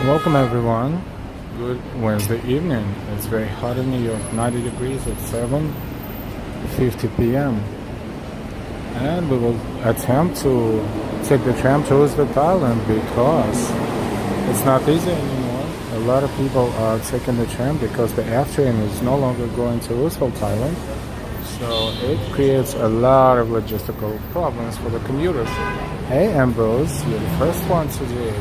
Welcome everyone. Good Wednesday evening. It's very hot in New York, 90 degrees at 7:50 p.m. And we will attempt to take the tram to Roosevelt Island because it's not easy anymore. A lot of people are taking the tram because the F train is no longer going to Roosevelt Island. So it creates a lot of logistical problems for the commuters. Hey Ambrose, you're the first one today.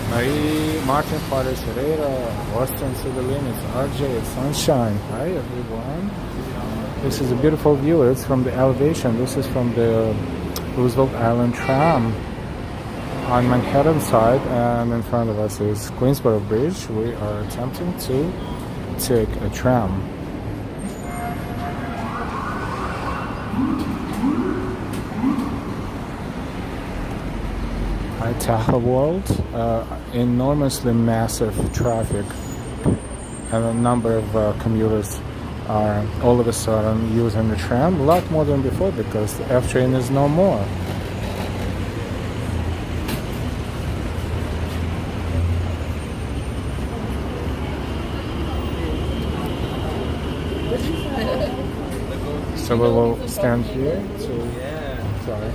Marie, Martin, Father Herrera, Austin Civilinis, RJ, Sunshine. Hi everyone. This is a beautiful view. It's from the elevation. This is from the Roosevelt Island tram on Manhattan side, and in front of us is Queensboro Bridge. We are attempting to take a tram. Hi Tahoe World. Enormously massive traffic, and a number of commuters are all of a sudden using the tram a lot more than before because the F train is no more. So we will stand here to. Sorry.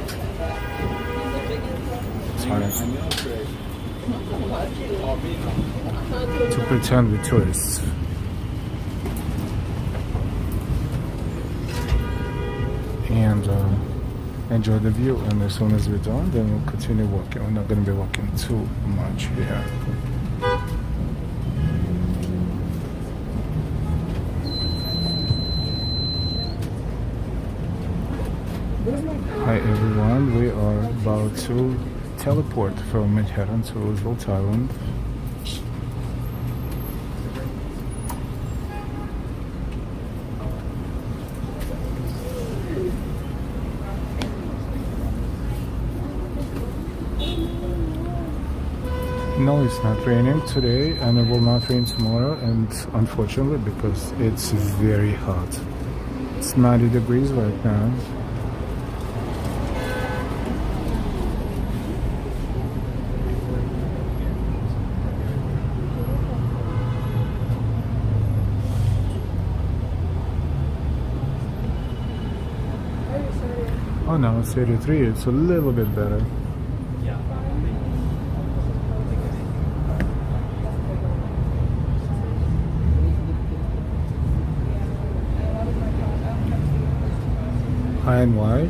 To pretend we're tourists. And enjoy the view, and as soon as we're done, then we'll continue walking. We're not going to be walking too much here. Hi everyone, we are about to teleport from Manhattan to Roosevelt Island. No, it's not raining today, and it will not rain tomorrow, and unfortunately because it's very hot. It's 90 degrees right now. Oh no, it's 83. It's a little bit better. High and wide.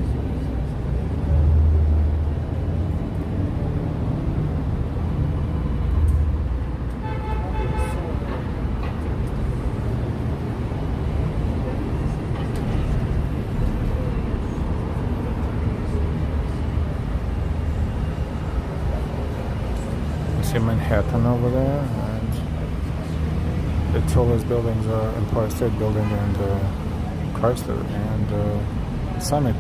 See Manhattan over there, and the tallest buildings are Empire State Building and Chrysler and Summit.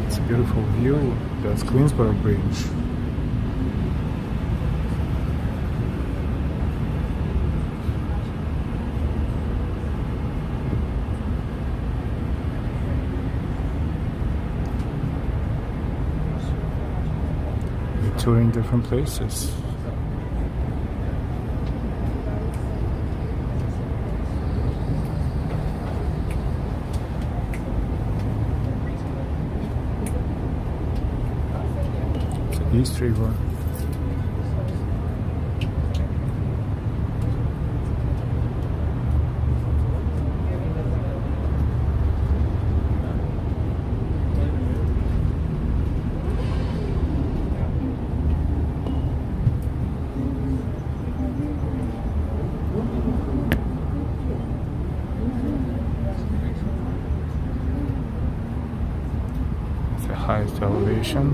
It's a beautiful view. That's Queensboro Bridge. Touring different places. It's East River. The highest elevation.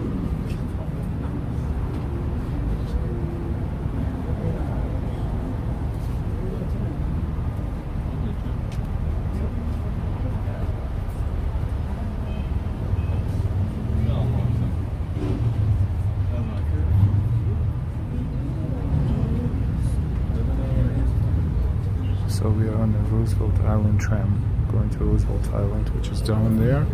So we are on the Roosevelt Island tram going to Roosevelt Island, which is down there.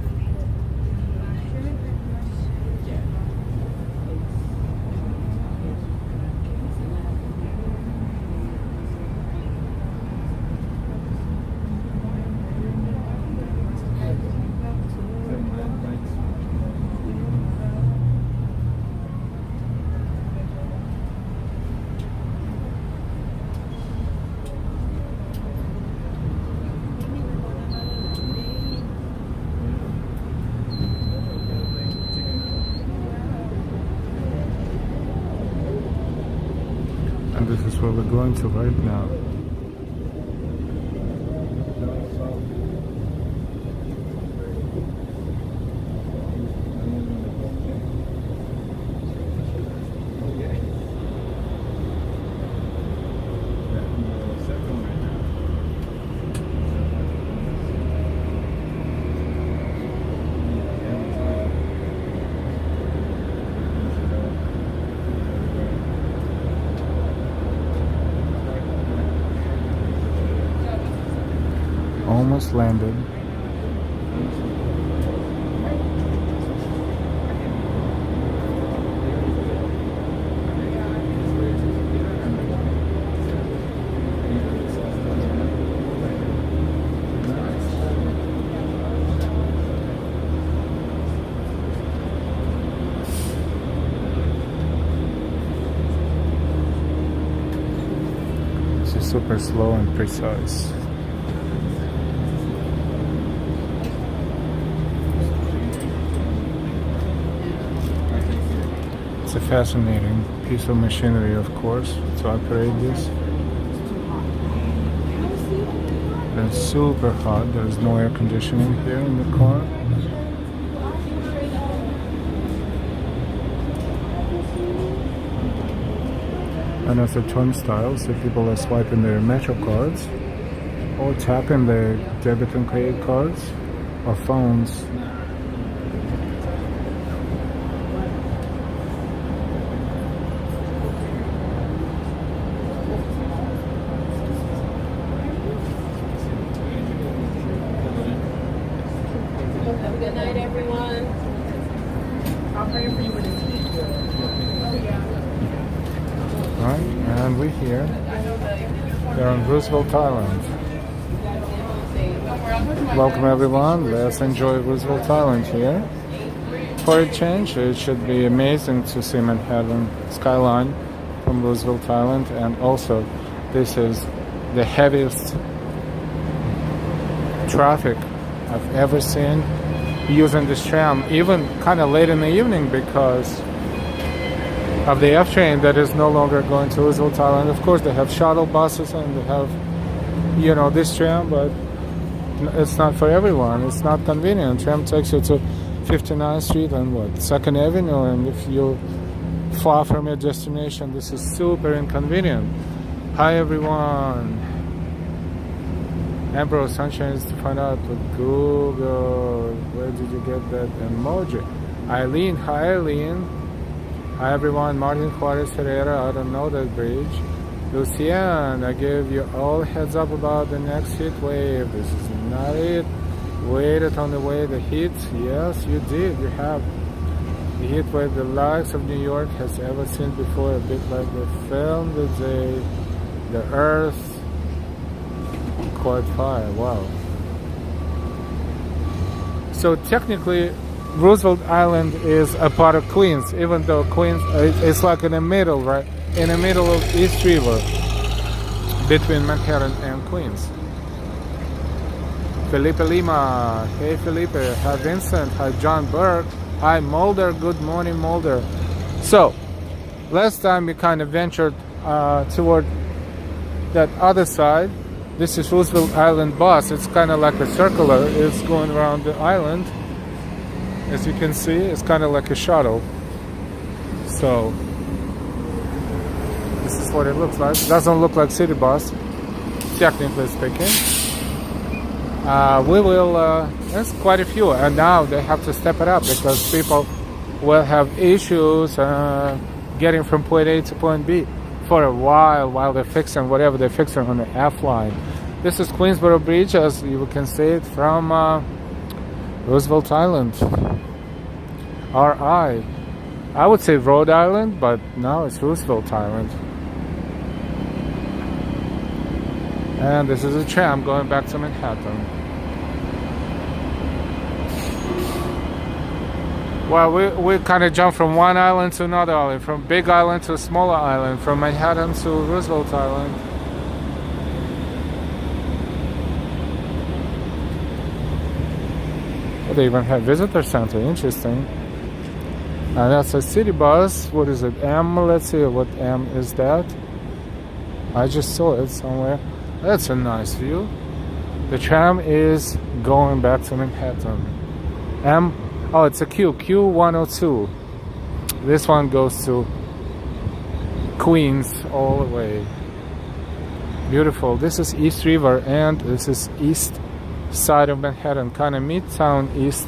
And this is where we're going to right now. Almost landed. This is super slow and precise. It's a fascinating piece of machinery, of course, to operate this. It's super hot. There's no air conditioning here in the car. And as a turnstile, so people are swiping their Metro cards or tapping their debit and credit cards or phones. Have a good night, everyone. I'll pray for you with a tea. Right, and we're here. They're on Roosevelt Island. Welcome everyone. Let's enjoy Roosevelt Island here. For a change, it should be amazing to see Manhattan skyline from Roosevelt Island, and also this is the heaviest traffic I've ever seen using this tram, even kind of late in the evening, because of the F train that is no longer going to Roosevelt Island. Of course, they have shuttle buses and they have, you know, this tram, but it's not for everyone. It's not convenient. Tram takes you to 59th Street and 2nd Avenue, and if you're far from your destination, this is super inconvenient. Hi everyone. Ambrose Sunshine is to find out with Google. Where did you get that emoji? Eileen, hi Eileen. Hi everyone. Martin Juarez Herrera, I don't know that bridge. Lucian, I gave you all heads up about the next heat wave. This is not it. Waited on the way the heat. Yes, you did. You have. The heat wave the likes of New York has ever seen before. A bit like the film the day the Earth caught fire. Wow. So technically, Roosevelt Island is a part of Queens, even though Queens it's like in the middle, right? In the middle of East River, between Manhattan and Queens. Felipe Lima, hey Felipe, hi Vincent, hi John Burke, hi Mulder, good morning Mulder. So, last time we kind of ventured toward that other side. This is Roosevelt Island bus. It's kind of like a circular. It's going around the island. As you can see, it's kind of like a shuttle. So, this is what it looks like. It doesn't look like city bus, technically speaking. We will, there's quite a few, and now they have to step it up because people will have issues getting from point A to point B for a while they're fixing whatever they're fixing on the F line. This is Queensboro Bridge, as you can see it from Roosevelt Island. RI. I would say Rhode Island, but now it's Roosevelt Island. And this is a tram going back to Manhattan. Well, we kind of jumped from one island to another island, from Big Island to smaller island, from Manhattan to Roosevelt Island. Oh, they even have visitor center, interesting. And that's a city bus. What is it? M? Let's see what M is that. I just saw it somewhere. That's a nice view. The tram is going back to Manhattan. M. Oh, it's a Q. Q102. This one goes to Queens all the way. Beautiful. This is East River, and this is east side of Manhattan, kind of Midtown East.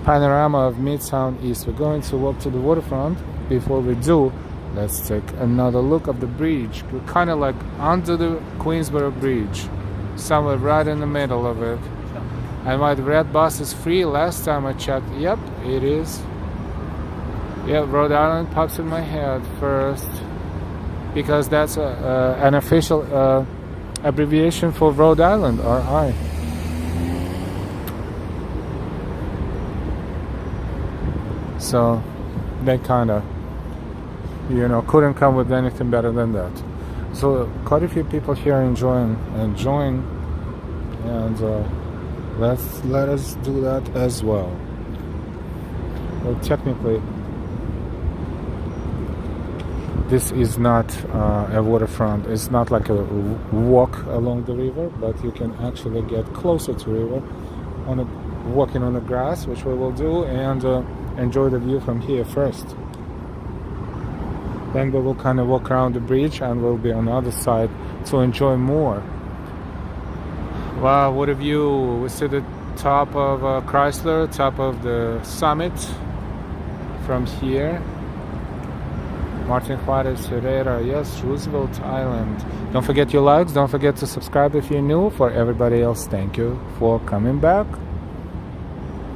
Panorama of Midtown East. We're going to walk to the waterfront. Before we do, let's take another look at the bridge. We're kind of like under the Queensboro Bridge, somewhere right in the middle of it. And my red bus is free. Last time I checked, yep, it is. Yep, Rhode Island pops in my head first, because that's an official abbreviation for Rhode Island, RI. So they kind of, couldn't come with anything better than that. So quite a few people here enjoying, and let us do that as well. Well, technically, this is not a waterfront. It's not like a walk along the river, but you can actually get closer to the river walking on the grass, which we will do, and enjoy the view from here first. Then we will kind of walk around the bridge, and we'll be on the other side to enjoy more. Wow, what a view. We see the top of Chrysler, top of the summit from here. Martin Juarez Herrera, yes, Roosevelt Island. Don't forget your likes, don't forget to subscribe if you're new. For everybody else, thank you for coming back.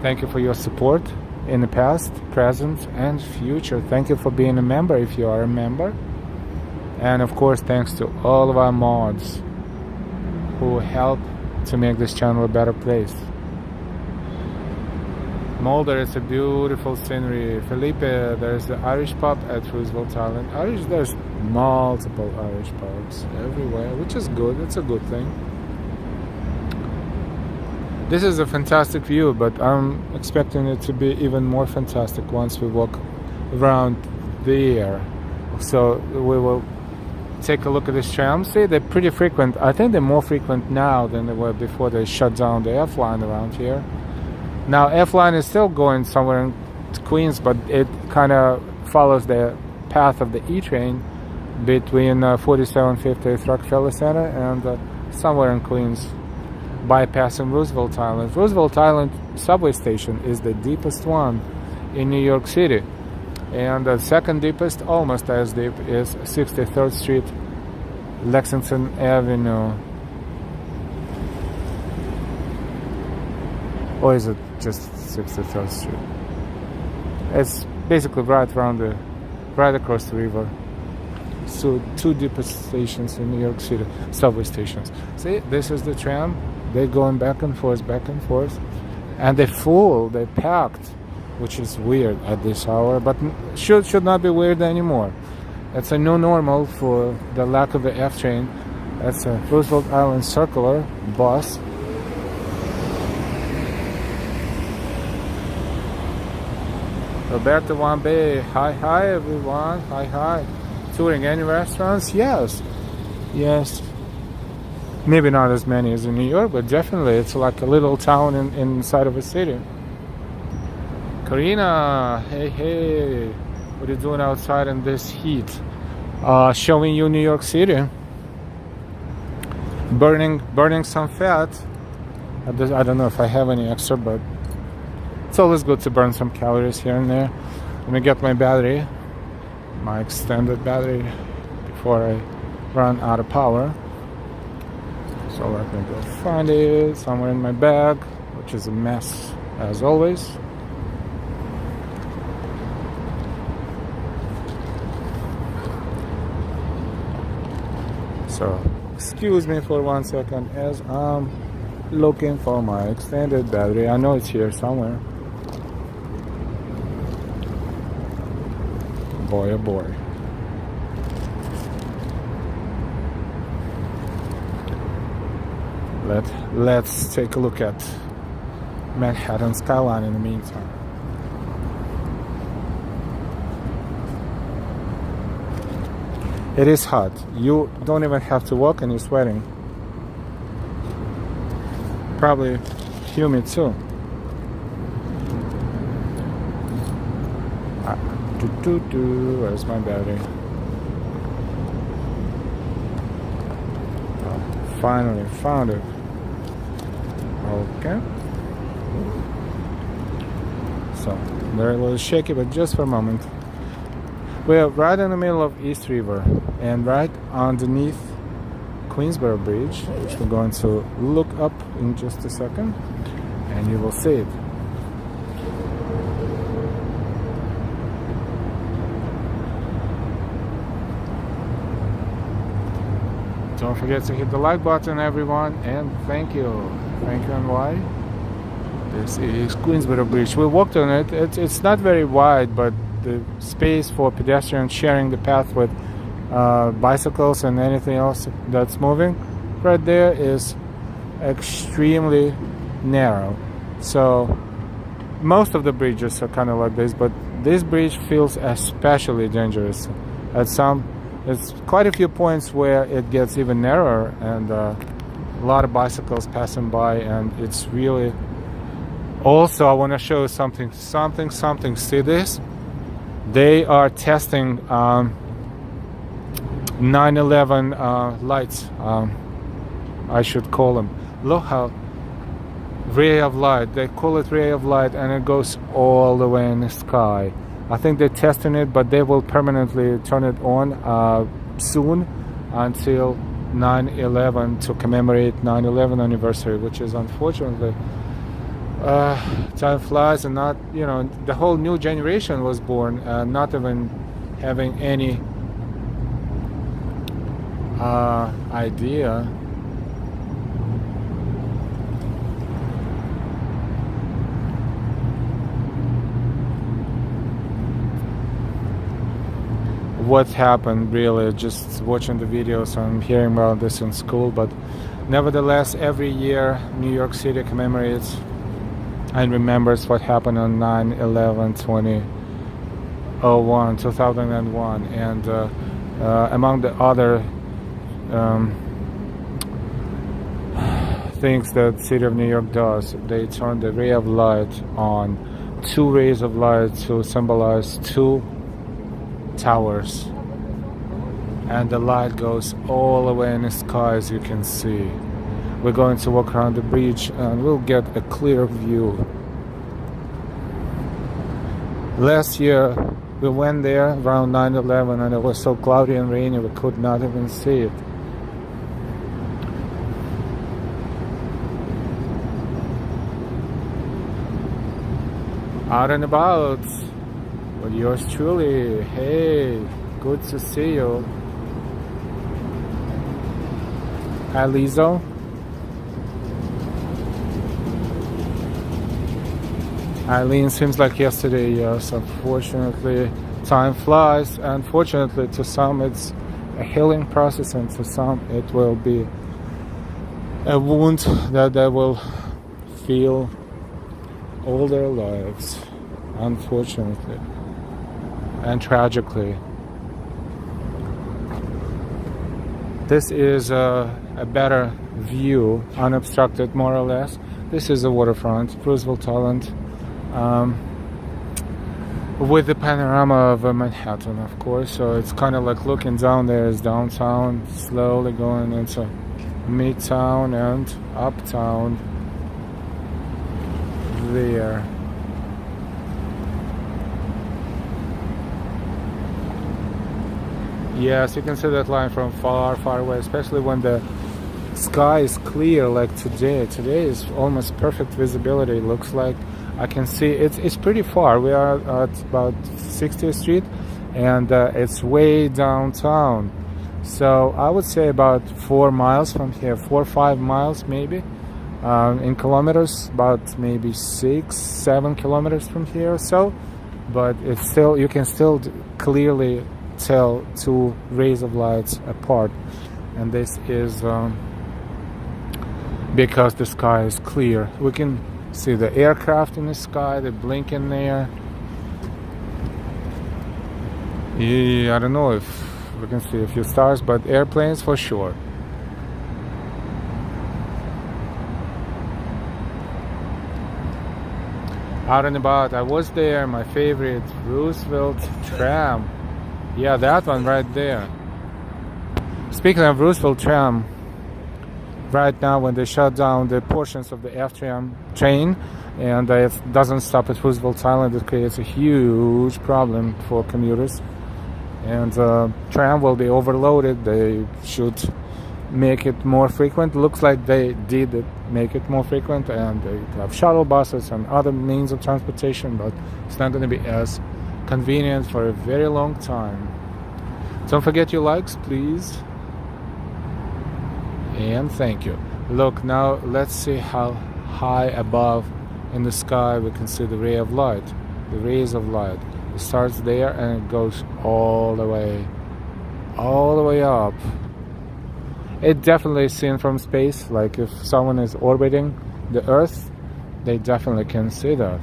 Thank you for your support in the past, present, and future. Thank you for being a member if you are a member. And of course, thanks to all of our mods who help to make this channel a better place. Mulder, it's a beautiful scenery. Felipe, there's the Irish pub at Roosevelt Island. There's multiple Irish pubs everywhere, which is good. It's a good thing. This is a fantastic view, but I'm expecting it to be even more fantastic once we walk around there. So we will take a look at this tram. See, they're pretty frequent. I think they're more frequent now than they were before they shut down the F line around here. Now, F line is still going somewhere in Queens, but it kind of follows the path of the E train between 4750 Rockefeller Center and somewhere in Queens, bypassing Roosevelt Island. Roosevelt Island subway station is the deepest one in New York City, and the second deepest, almost as deep, is 63rd Street, Lexington Avenue. Or is it just 63rd Street? It's basically right across the river. So two deepest stations in New York City, subway stations. See, this is the tram. They're going back and forth, and they're full. They're packed, which is weird at this hour, but should not be weird anymore. It's a new normal for the lack of the F train. That's a Roosevelt Island circular bus. Roberto Wambe, hi everyone, hi. Touring any restaurants? Yes. Maybe not as many as in New York, but definitely it's like a little town inside of a city. Karina, hey, what are you doing outside in this heat? Showing you New York City. Burning some fat. I don't know if I have any extra, but it's always good to burn some calories here and there. Let me get my battery, my extended battery, before I run out of power. So let me go find it somewhere in my bag, which is a mess as always. So excuse me for 1 second as I'm looking for my extended battery. I know it's here somewhere. Boy, oh boy. Let's take a look at Manhattan skyline in the meantime. It is hot. You don't even have to walk and you're sweating. Probably humid too. Where's my battery? Oh, finally found it. Okay. So they're a little shaky, but just for a moment. We're right in the middle of East River and right underneath Queensboro Bridge, which we're going to look up in just a second, and you will see it. Don't forget to hit the like button, everyone, and thank you. Thank you, and why? This is Queensboro Bridge. We walked on it. It's not very wide, but the space for pedestrians sharing the path with bicycles and anything else that's moving right there is extremely narrow. So most of the bridges are kind of like this, but this bridge feels especially dangerous. It's quite a few points where it gets even narrower, and a lot of bicycles passing by, and it's really. Also, I want to show you something. See this? They are testing 9/11 lights. I should call them. Look how ray of light. They call it ray of light, and it goes all the way in the sky. I think they're testing it, but they will permanently turn it on soon until 9/11 to commemorate 9/11 anniversary, which is unfortunately. Time flies, and not, the whole new generation was born, not even having any idea what happened, really. Just watching the videos and hearing about this in school, but nevertheless, every year New York City commemorates and remembers what happened on 9/11/2001, and among the other things that City of New York does, they turn the ray of light on, 2 rays of light to symbolize 2 towers, and the light goes all the way in the sky, as you can see. We're going to walk around the bridge and we'll get a clear view. Last year we went there around 9/11 and it was so cloudy and rainy we could not even see it. Out and about with yours truly. Hey, good to see you. Hi, Lizzo. Eileen, seems like yesterday, yes. Unfortunately, time flies. Unfortunately, to some it's a healing process, and to some it will be a wound that they will feel all their lives, unfortunately and tragically. This is a better view, unobstructed more or less. This is the waterfront, Roosevelt Island, with the panorama of Manhattan, of course. So it's kind of like looking down there is downtown, slowly going into midtown and uptown there. Yes, you can see that line from far, far away, especially when the sky is clear like today. Today is almost perfect visibility. Looks like I can see it's pretty far. We are at about 60th Street, and it's way downtown. So I would say about 4 miles from here, 4 or 5 miles maybe. In kilometers, about maybe 6-7 kilometers from here or so. But it's still, you can still clearly tell two rays of lights apart, and this is because the sky is clear. We can see the aircraft in the sky, they blink in there. Yeah, I don't know if we can see a few stars, but airplanes for sure. Out and about, I was there, my favorite Roosevelt tram. Yeah, that one right there. Speaking of Roosevelt tram, right now when they shut down the portions of the F train and it doesn't stop at Roosevelt Island, it creates a huge problem for commuters. And tram will be overloaded. They should make it more frequent. Looks like they did make it more frequent, and they have shuttle buses and other means of transportation, but it's not going to be as convenient for a very long time. Don't forget your likes, please, and thank you. Look, now let's see how high above in the sky we can see the ray of light, the rays of light. It starts there and it goes all the way up. It definitely is seen from space. Like if someone is orbiting the Earth, they definitely can see that.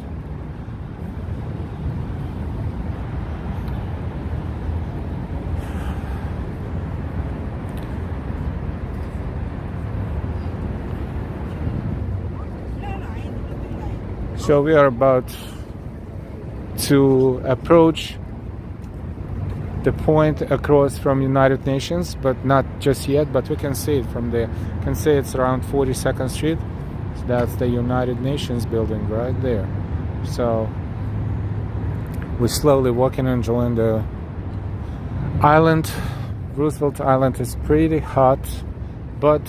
So we are about to approach the point across from United Nations, but not just yet, but we can see it from there. You can see it's around 42nd Street. So that's the United Nations building right there. So we're slowly walking, enjoying the island. Roosevelt Island is pretty hot, but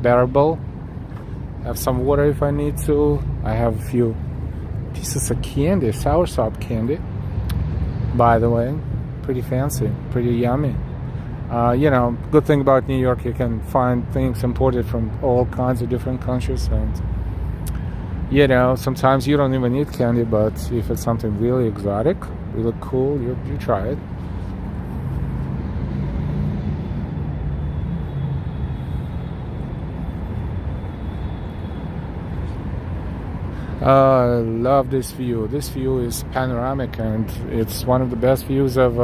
bearable. Have some water if I need to. I have a few pieces of candy, soursop candy, by the way. Pretty fancy, pretty yummy. You know, good thing about New York, you can find things imported from all kinds of different countries, and you know, sometimes you don't even need candy, but if it's something really exotic, really cool, you try it. I love this view. This view is panoramic, and it's one of the best views of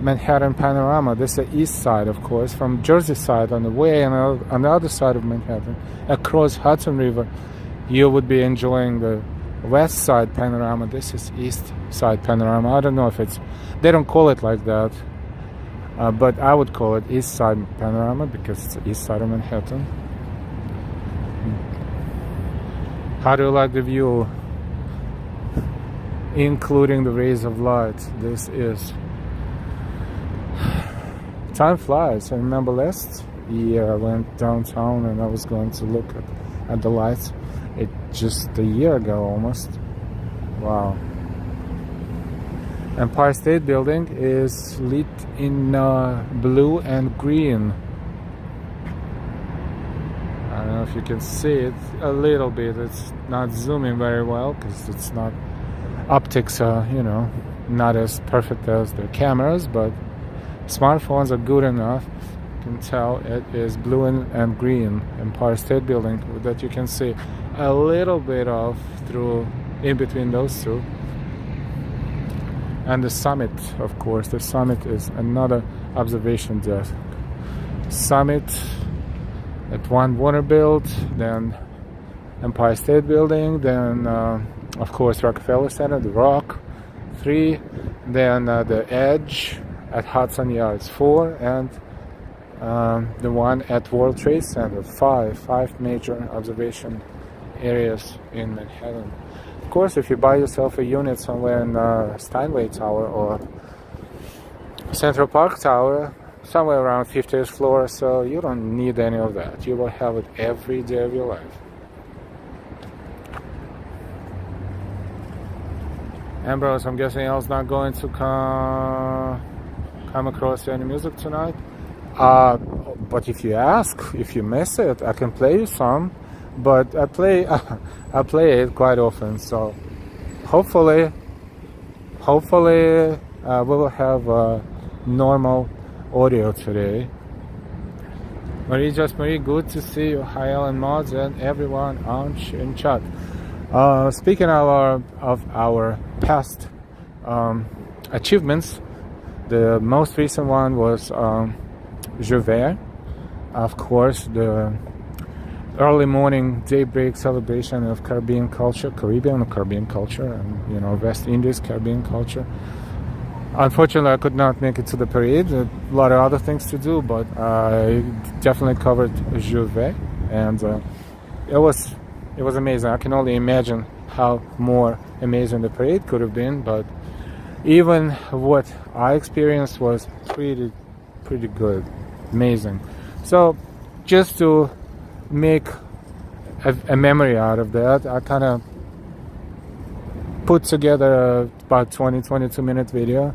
Manhattan panorama. This is the east side, of course, from Jersey side on the way, and on the other side of Manhattan, across Hudson River, you would be enjoying the west side panorama. This is east side panorama. I don't know if they don't call it like that, but I would call it east side panorama because it's the east side of Manhattan. How do you like the view, including the rays of light? This is... Time flies. I remember last year I went downtown and I was going to look at the lights. It just a year ago almost. Wow. Empire State Building is lit in blue and green. I don't know if you can see it a little bit. It's not zooming very well because it's not optics are, you know, not as perfect as the cameras, but smartphones are good enough. You can tell it is blue and green. Empire State Building that you can see a little bit of through in between those two. And the summit, of course. The summit is another observation deck. Summit at One Vanderbilt, then Empire State Building, then of course Rockefeller Center, the Rock, 3, then the Edge at Hudson Yards, 4, and the one at World Trade Center, 5 major observation areas in Manhattan. Of course, if you buy yourself a unit somewhere in Steinway Tower or Central Park Tower, somewhere around 50th floor, so you don't need any of that. You will have it every day of your life. Ambrose, I'm guessing I was not going to come across any music tonight. But if you ask, if you miss it, I can play you some. But I play it quite often, so hopefully we will have normal audio today. Marie, good to see you. Hi, Ellen Mods and everyone in chat. Speaking of our past achievements, the most recent one was Gervais, of course, the early morning daybreak celebration of Caribbean culture, and West Indies Caribbean culture. Unfortunately, I could not make it to the parade. A lot of other things to do, but I definitely covered Gervais, and it was amazing. I can only imagine how more amazing the parade could have been, but even what I experienced was pretty good, amazing. So just to make a memory out of that, I kind of put together about 22 minute video,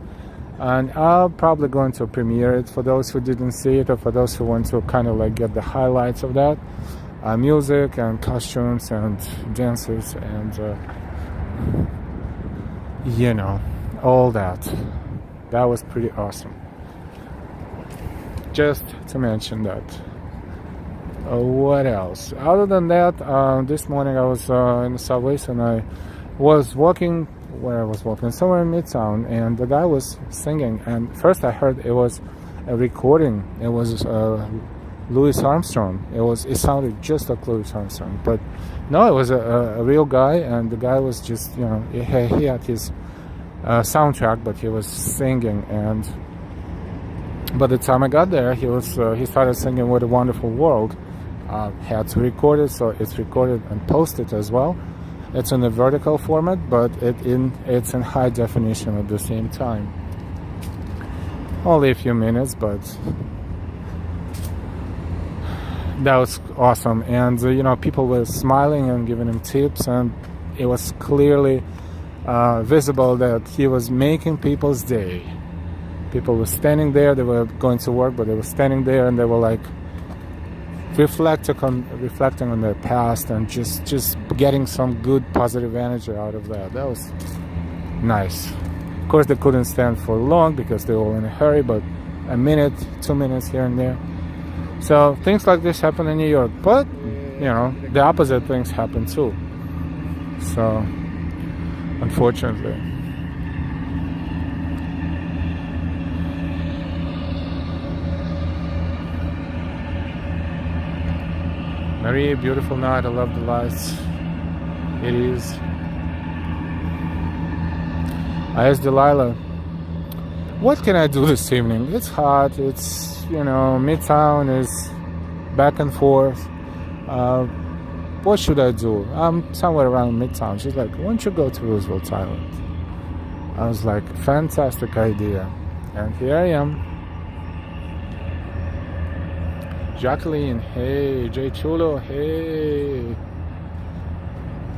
and I'm probably going to premiere it for those who didn't see it, or for those who want to kind of like get the highlights of that. Music and costumes and dances and all that. That was pretty awesome. Just to mention that. What else? Other than that, this morning I was in the subways, and I was walking somewhere in Midtown, and the guy was singing, and first I heard it was a recording. It was Louis Armstrong. It sounded just like Louis Armstrong, but no, it was a real guy, and the guy was just, he had his soundtrack, but he was singing, and by the time I got there, he started singing "What a Wonderful World." Had to record it, so it's recorded and posted as well. It's in a vertical format, but it's in high definition at the same time. Only a few minutes, but that was awesome. And people were smiling and giving him tips, and it was clearly visible that he was making people's day. People were standing there, they were going to work, but they were standing there, and they were like reflecting on their past, and just getting some good positive energy out of that. That was nice. Of course, they couldn't stand for long because they were all in a hurry, but a minute, 2 minutes here and there. So things like this happen in New York, but the opposite things happen too. So unfortunately. Marie, beautiful night. I love the lights. It is. I asked Delilah, what can I do this evening? It's hot. It's, Midtown is back and forth. What should I do? I'm somewhere around Midtown. She's like, why don't you go to Roosevelt Island? I was like, fantastic idea. And here I am. Jacqueline, hey. Jay Chulo, hey.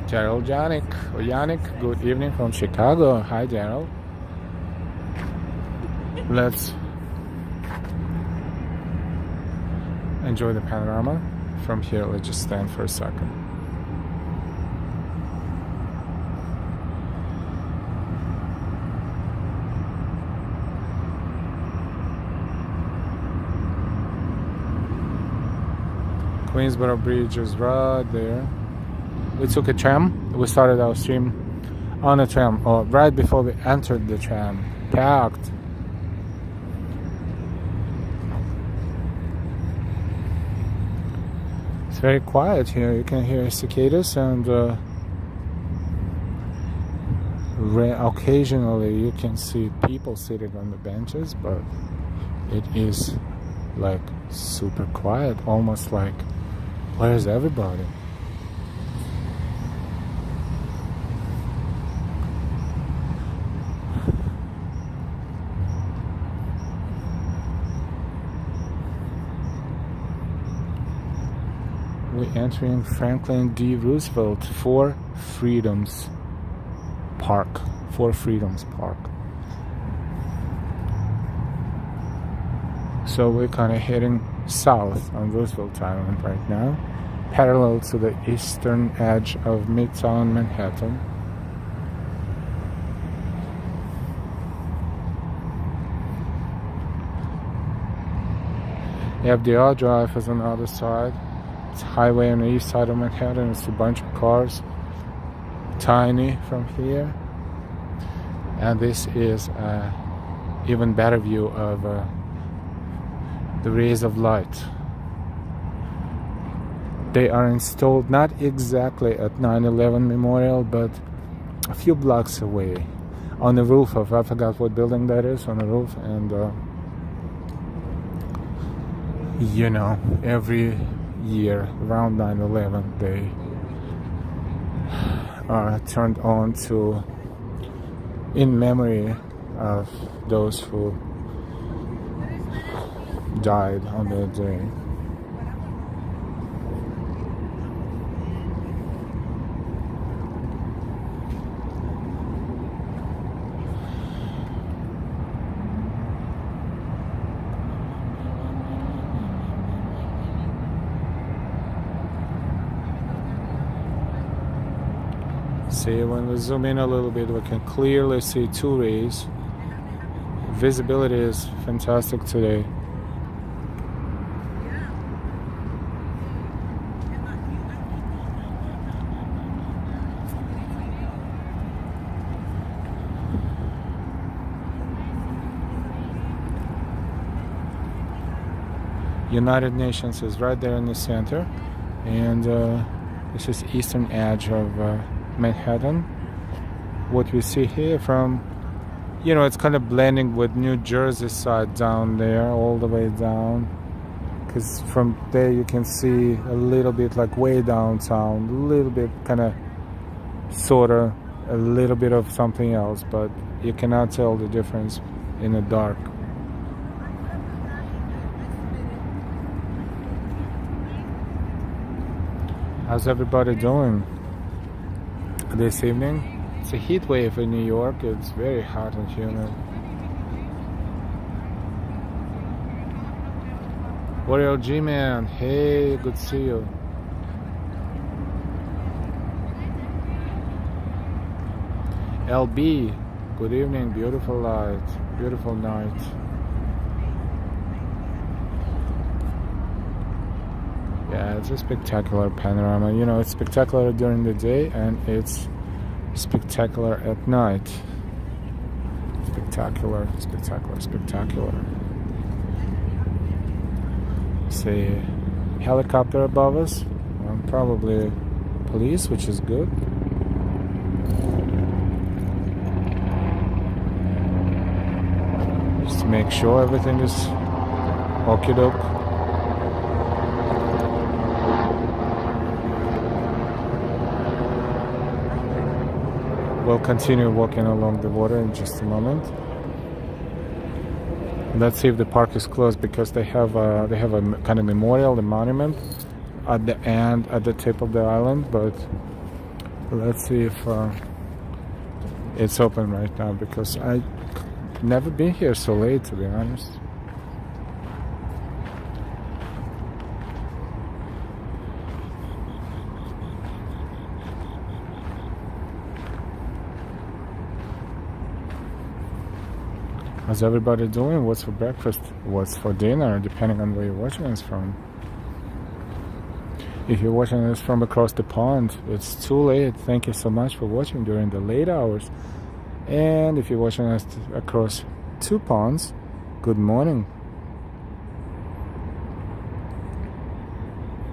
Gerald Yannick, good evening from Chicago. Hi, Gerald. Let's enjoy the panorama. From here, let's just stand for a second. Queensboro Bridge is right there. We took a tram. We started our stream on a tram, or right before we entered the tram. Packed. It's very quiet here. You can hear cicadas, and occasionally you can see people sitting on the benches, but it is like super quiet, almost like, where's everybody? entering Franklin D. Roosevelt Four Freedoms Park. Four Freedoms Park. So we're kind of heading south on Roosevelt Island right now, parallel to the eastern edge of Midtown Manhattan. FDR Drive is on the other side. It's highway on the east side of Manhattan. It's a bunch of cars, tiny from here. And this is an even better view of the rays of light. They are installed not exactly at 9/11 Memorial, but a few blocks away on the roof of, I forgot what building that is, on the roof. And you know, every year around 9/11 they are turned on to, in memory of those who died on that day. See, when we zoom in a little bit, we can clearly see two rays. Visibility is fantastic today. United Nations is right there in the center, and this is eastern edge of Manhattan. What we see here from, you know, it's kind of blending with New Jersey side down there, all the way down, because from there you can see a little bit like way downtown, a little bit kind of sort of a little bit of something else, but you cannot tell the difference in the dark. How's everybody doing this evening? It's a heat wave in New York. It's very hot and humid. Warrior G-Man, hey, good to see you. LB, good evening, beautiful light, beautiful night. Yeah, it's a spectacular panorama. You know, it's spectacular during the day and it's spectacular at night. Spectacular, spectacular, spectacular. See, helicopter above us. Probably police, which is good. Just to make sure everything is okie-doke. We'll continue walking along the water in just a moment. Let's see if the park is closed, because they have a kind of memorial, the monument at the end, at the tip of the island. But let's see if it's open right now, because I've never been here so late, to be honest. How's everybody doing? What's for breakfast? What's for dinner? Depending on where you're watching us from. If you're watching us from across the pond, it's too late. Thank you so much for watching during the late hours. And if you're watching us across two ponds, good morning.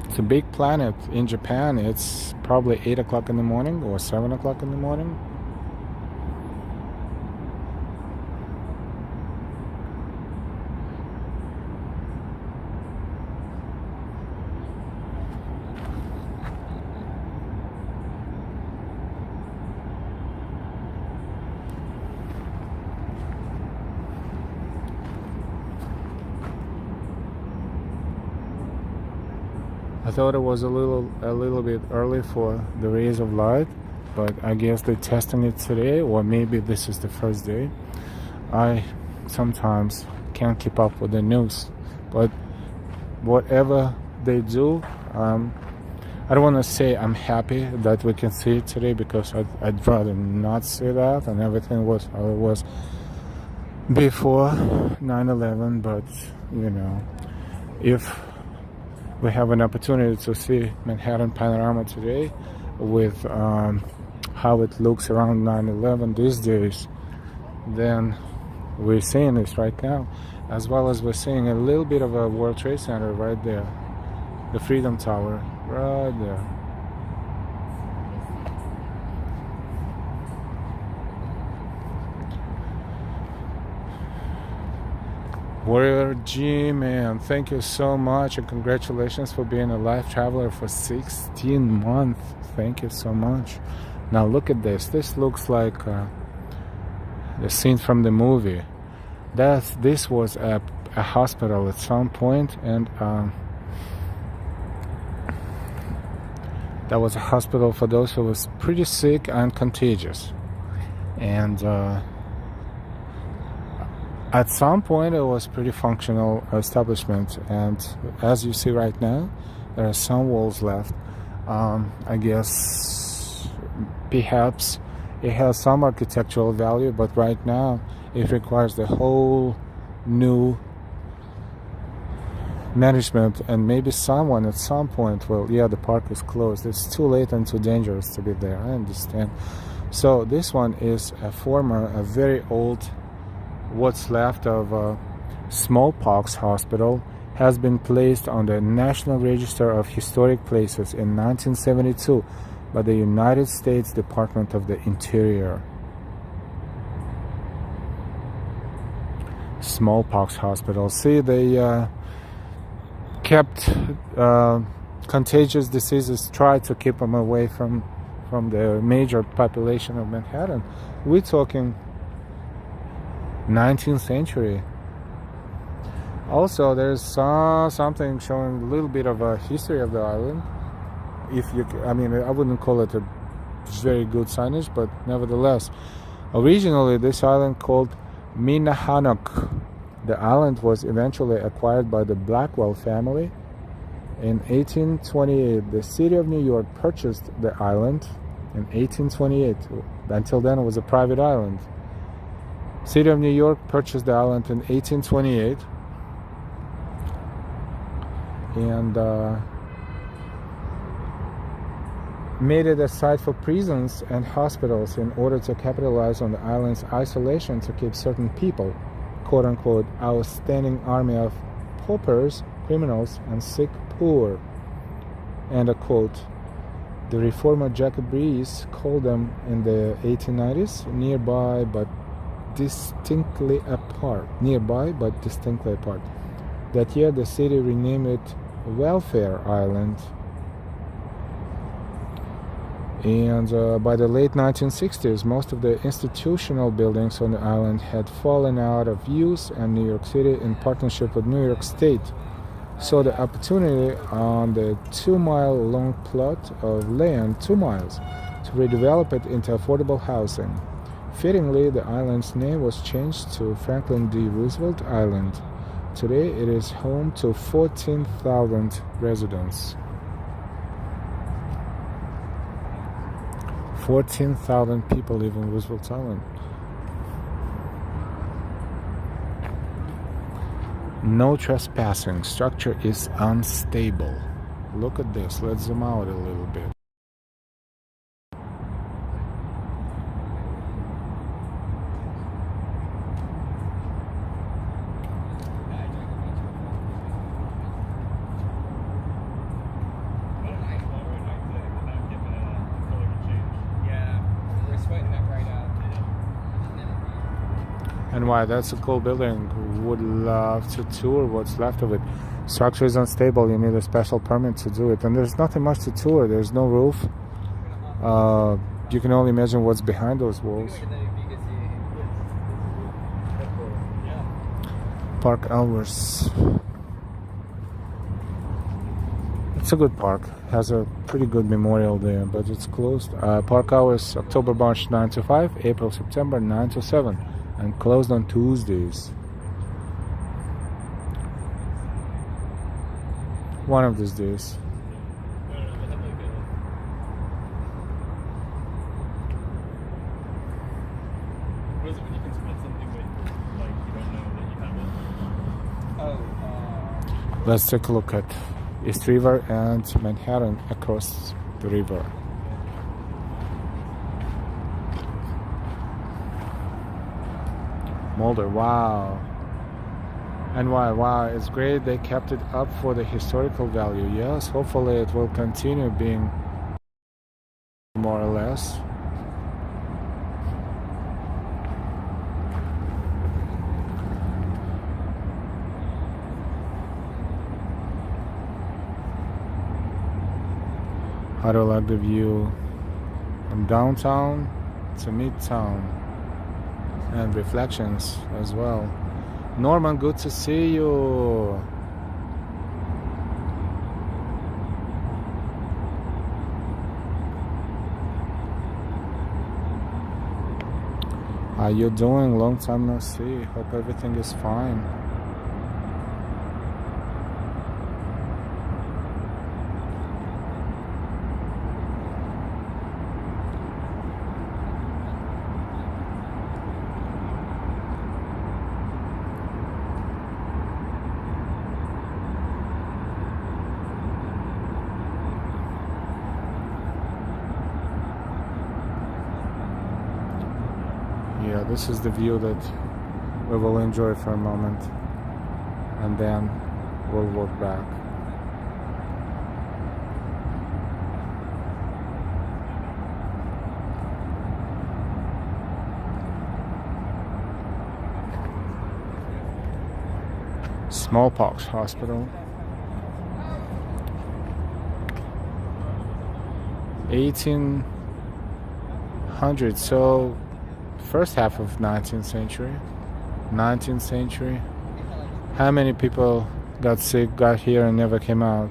It's a big planet. In Japan, it's probably 8 o'clock in the morning or 7 o'clock in the morning. thought it was a little bit early for the rays of light, but I guess they're testing it today, or maybe this is the first day. I sometimes can't keep up with the news, but whatever they do, I don't want to say I'm happy that we can see it today, because I'd rather not see that, and everything was how it was before 9/11. But you know, if we have an opportunity to see Manhattan panorama today with how it looks around 9/11 these days, then we're seeing this right now, as well as we're seeing a little bit of a World Trade Center right there, the Freedom Tower right there. Warrior G, man, thank you so much, and congratulations for being a life traveler for 16 months. Thank you so much. Now look at this. This looks like the scene from the movie. This was a hospital at some point, and that was a hospital for those who was pretty sick and contagious. And at some point it was pretty functional establishment, and as you see right now, there are some walls left. I guess perhaps it has some architectural value, but right now it requires the whole new management, and maybe someone at some point will, yeah, the park is closed, it's too late and too dangerous to be there, I understand. So this one is a very old, what's left of a smallpox hospital, has been placed on the National Register of Historic Places in 1972 by the United States Department of the Interior. Smallpox hospital. See, they kept contagious diseases, tried to keep them away from the major population of Manhattan. We're talking 19th century. Also, there's something showing a little bit of a history of the island. I wouldn't call it a very good signage, but nevertheless, originally this island called Minahanok. The island was eventually acquired by the Blackwell family in 1828. The city of New York purchased the island in 1828. Until then, it was a private island. City of New York purchased the island in 1828, and made it a site for prisons and hospitals in order to capitalize on the island's isolation to keep certain people, quote-unquote, outstanding army of paupers, criminals, and sick poor, and a quote. The reformer Jacob Riis called them in the 1890s nearby but distinctly apart. That year the city renamed it Welfare Island. And by the late 1960s, most of the institutional buildings on the island had fallen out of use, and New York City, in partnership with New York State, saw the opportunity on the 2-mile-long plot of land, 2 miles, to redevelop it into affordable housing. Fittingly, the island's name was changed to Franklin D. Roosevelt Island. Today, it is home to 14,000 residents. 14,000 people live in Roosevelt Island. No trespassing. Structure is unstable. Look at this. Let's zoom out a little bit. And why? That's a cool building. Would love to tour what's left of it. Structure is unstable. You need a special permit to do it. And there's nothing much to tour. There's no roof. You can only imagine what's behind those walls. Park hours. It's a good park. Has a pretty good memorial there, but it's closed. Park hours October, March 9 to 5, April, September 9 to 7, and closed on Tuesdays. One of these days. Let's take a look at East River and Manhattan across the river. Mulder, wow. And wow, it's great they kept it up for the historical value. Yes, hopefully it will continue being more or less. How do I like the view from downtown to midtown, and reflections as well. Norman, good to see you. How you doing? Long time no see. Hope everything is fine. Yeah, this is the view that we will enjoy for a moment, and then we'll walk back. Smallpox Hospital. 1800, so first half of 19th century. How many people got sick, got here, and never came out?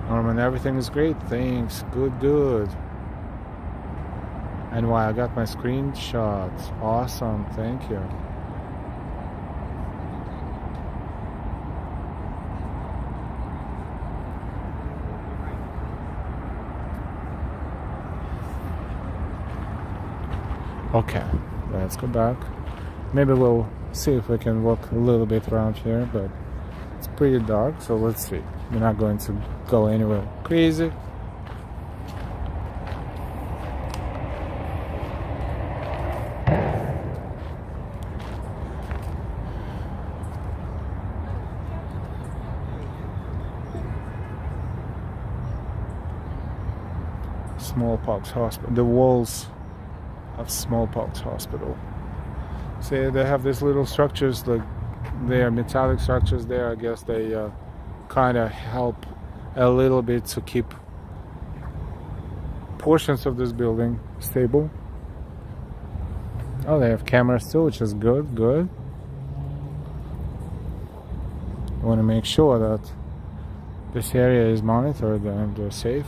Norman, everything is great, thanks. Good. And why I got my screenshots. Awesome, thank you. Okay, let's go back. Maybe we'll see if we can walk a little bit around here, but it's pretty dark, so let's see. We're not going to go anywhere crazy. Smallpox Hospital. The walls of Smallpox Hospital. See, they have these little structures, like they are metallic structures there. I guess they kind of help a little bit to keep portions of this building stable. Oh, they have cameras too, which is good. I want to make sure that this area is monitored and safe.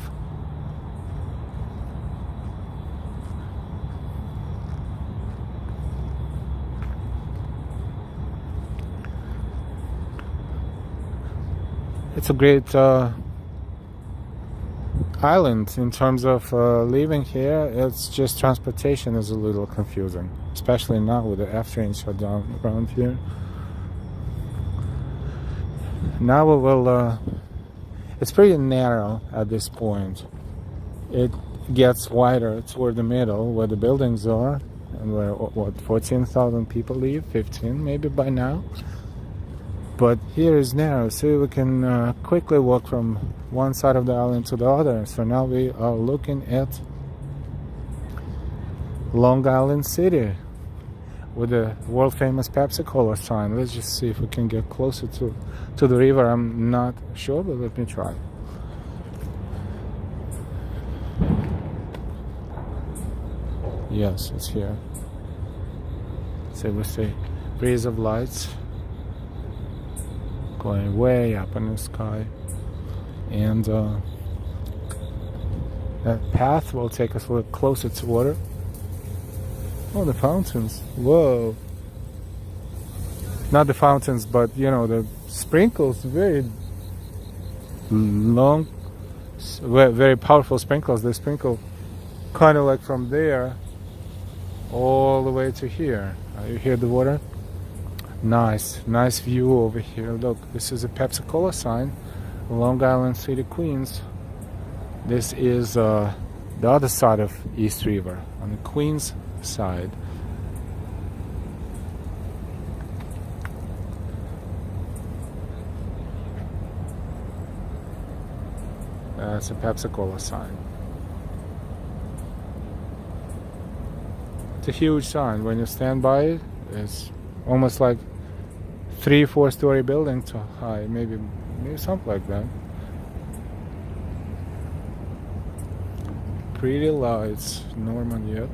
It's a great island in terms of living here. It's just transportation is a little confusing, especially now with the F train shut down around here. Now we will. It's pretty narrow at this point. It gets wider toward the middle where the buildings are, and where 14,000 people live, 15 maybe by now. But here is narrow, so we can quickly walk from one side of the island to the other. So now we are looking at Long Island City with the world famous Pepsi Cola sign. Let's just see if we can get closer to the river. I'm not sure, but let me try. Yes, it's here. So we see breeze of lights going way up in the sky, and that path will take us a little closer to water. Oh, the fountains! Whoa! Not the fountains, but the sprinkles. Very long, very powerful sprinkles. They sprinkle kind of like from there all the way to here. You hear the water? Nice view over here. Look, this is a Pepsi Cola sign, Long Island City, Queens. This is the other side of East River, on the Queens side. That's a Pepsi Cola sign. It's a huge sign. When you stand by it, it's almost like 3-4 story building to high, maybe something like that. Pretty lights, Norman, yep.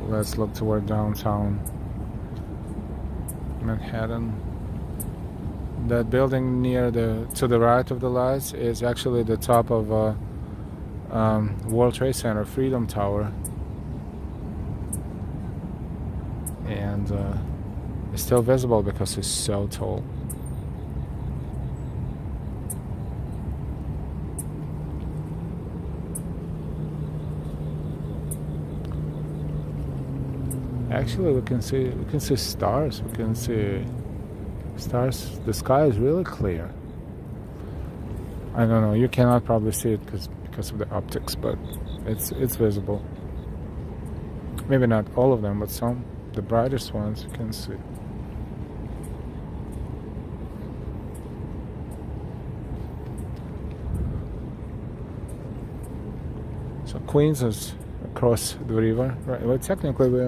Let's look toward downtown Manhattan. That building to the right of the lights is actually the top of World Trade Center, Freedom Tower, and it's still visible because it's so tall. Actually, we can see stars. We can see stars. The sky is really clear. I don't know. You cannot probably see it because of the optics, but it's visible. Maybe not all of them, but some. The brightest ones you can see. So Queens is across the river, right? Well, technically we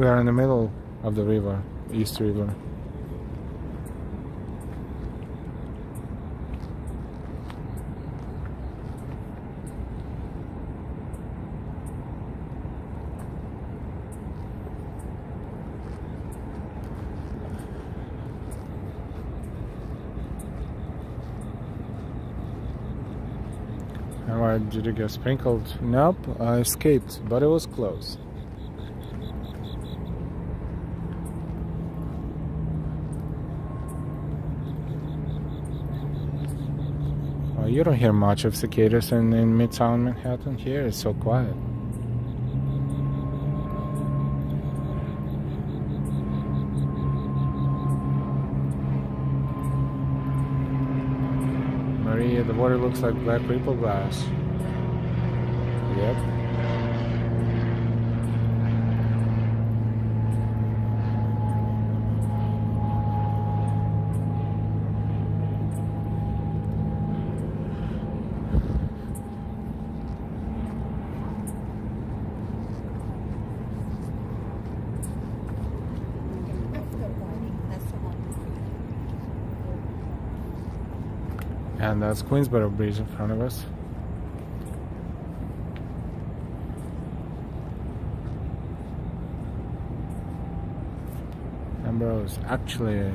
are in the middle of the river, East River. And why did you get sprinkled? Nope, I escaped, but it was close. You don't hear much of cicadas in Midtown Manhattan. Here it's so quiet. Maria, the water looks like black ripple glass. Yep. And that's Queensboro Bridge in front of us. Ambrose, actually,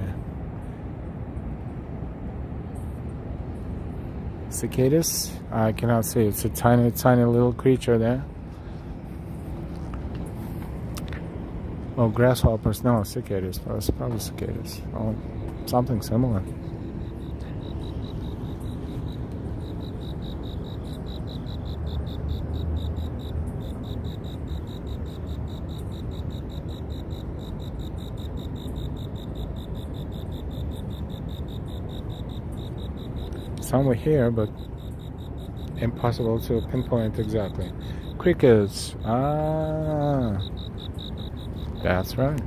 cicadas? I cannot see. It's a tiny little creature there. Oh, grasshoppers. No, cicadas. Oh, it's probably cicadas. Oh, something similar. Somewhere here, but impossible to pinpoint exactly. Crickets. Ah, that's right.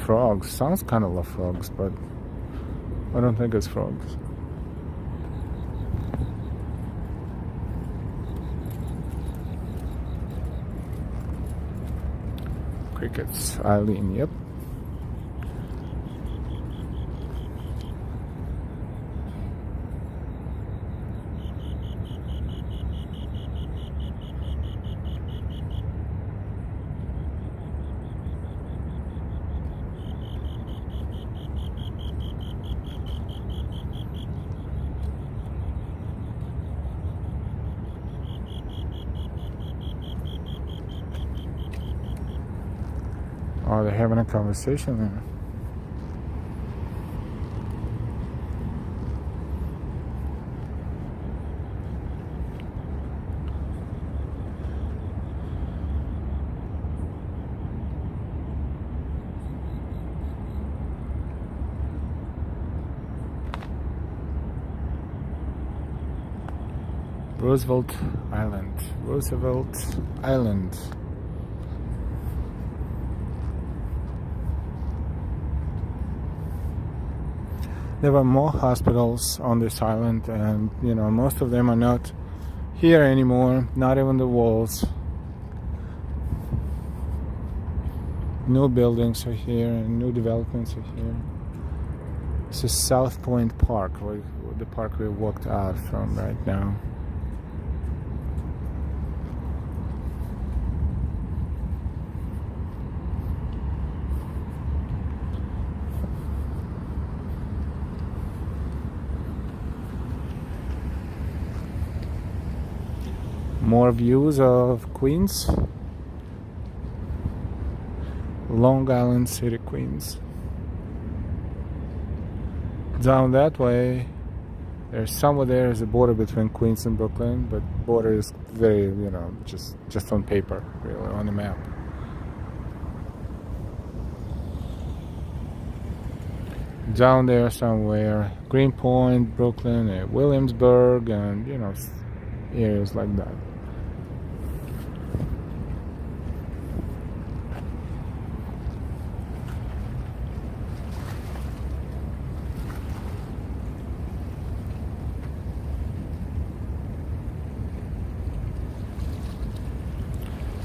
frogs. Sounds kind of like frogs, but I don't think it's frogs. Crickets, Eileen, yep. Oh, they're having a conversation there. Roosevelt Island. Roosevelt Island. There were more hospitals on this island, and you know, most of them are not here anymore, not even the walls. New buildings are here and new developments are here. This is South Point Park, the park we walked out from right now. More views of Queens, Long Island City, Queens. Down that way, there's somewhere there is a border between Queens and Brooklyn, but border is very, you know, just on paper, really, on the map. Down there somewhere, Greenpoint, Brooklyn, Williamsburg, and you know, areas like that.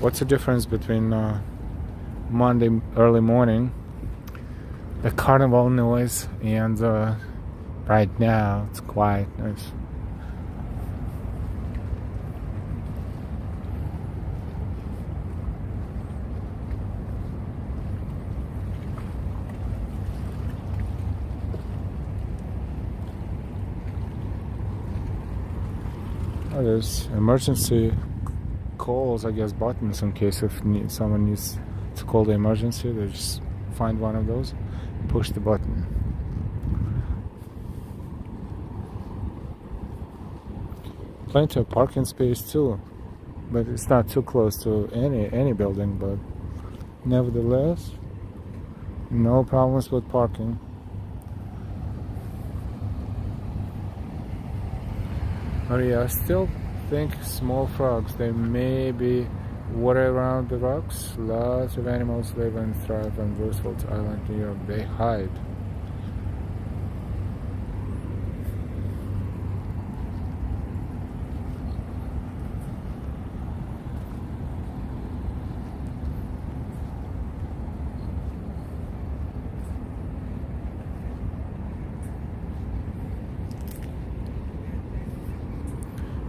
What's the difference between Monday early morning, the carnival noise, and right now it's quiet noise? Oh, there's emergency calls, I guess, buttons in case if someone needs to call the emergency. They just find one of those and push the button. Plenty of parking space too, but it's not too close to any building, but nevertheless, no problems with parking. Oh yeah, I still think small frogs, they may be water around the rocks. Lots of animals live and thrive on Roosevelt Island, New York. They hide.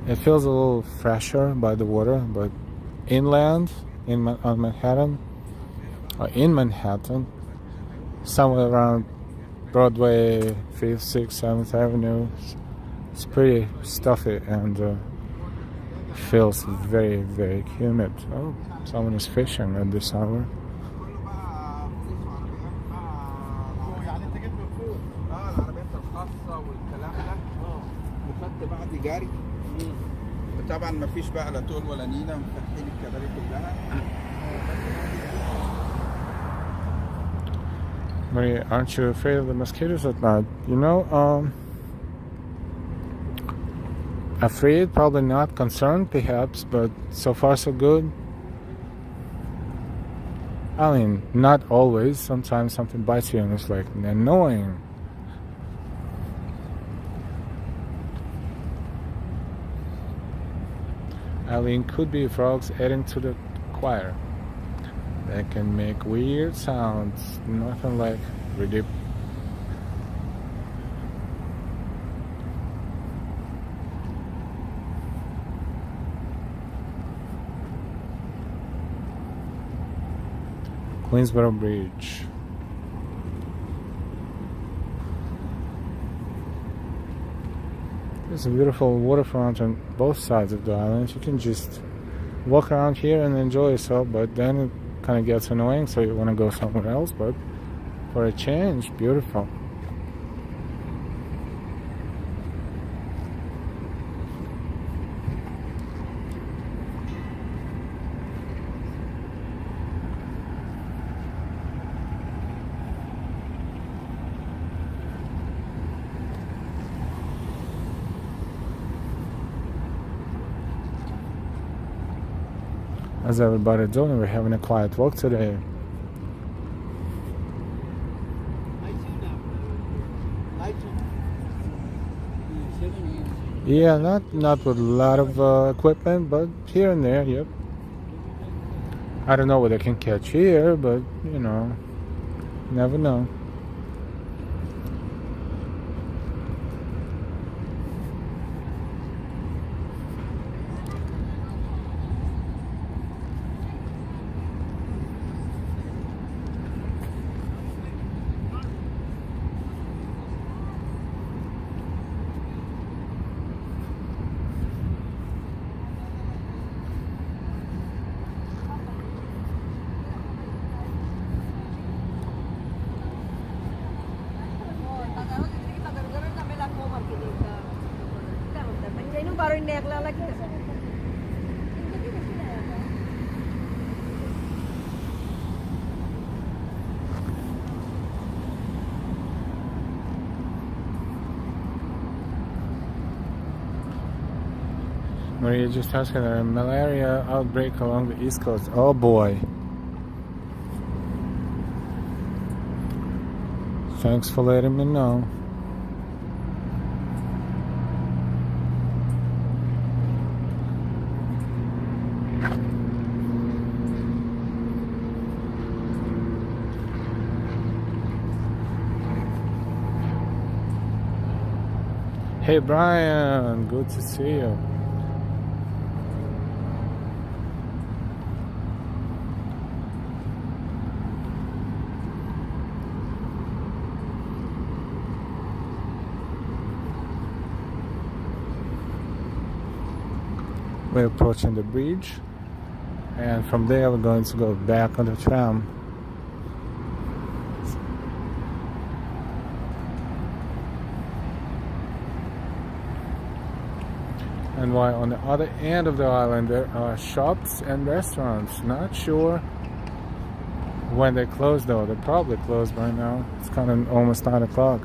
It feels a little fresher by the water, but inland, on Manhattan, or in Manhattan, somewhere around Broadway, 5th, 6th, 7th Avenue, it's pretty stuffy and feels very, very humid. Oh, someone is fishing at this hour. طبعا ما فيش بقى لا طول ولا نيله مفتحين الكباري كلها. Maria, aren't you afraid of the mosquitoes at night? You know, afraid, probably not. Concerned, perhaps, but so far so good. I mean, not always. Sometimes something bites you and it's like annoying. Eileen could be frogs adding to the choir. They can make weird sounds, nothing like ridiculous. Queensboro Bridge. There's a beautiful waterfront on both sides of the island. You can just walk around here and enjoy yourself, but then it kind of gets annoying, so you want to go somewhere else. But for a change, beautiful. How's everybody doing? We're having a quiet walk today. Yeah, not with a lot of equipment, but here and there, yep. I don't know what I can catch here, but you know, never know. Maria just asking a malaria outbreak along the East Coast. Oh boy. Thanks for letting me know. Hey Brian, good to see you. We're approaching the bridge, and from there we're going to go back on the tram. And while on the other end of the island there are shops and restaurants. Not sure when they close though. They're probably closed by now. It's kind of almost 9 o'clock.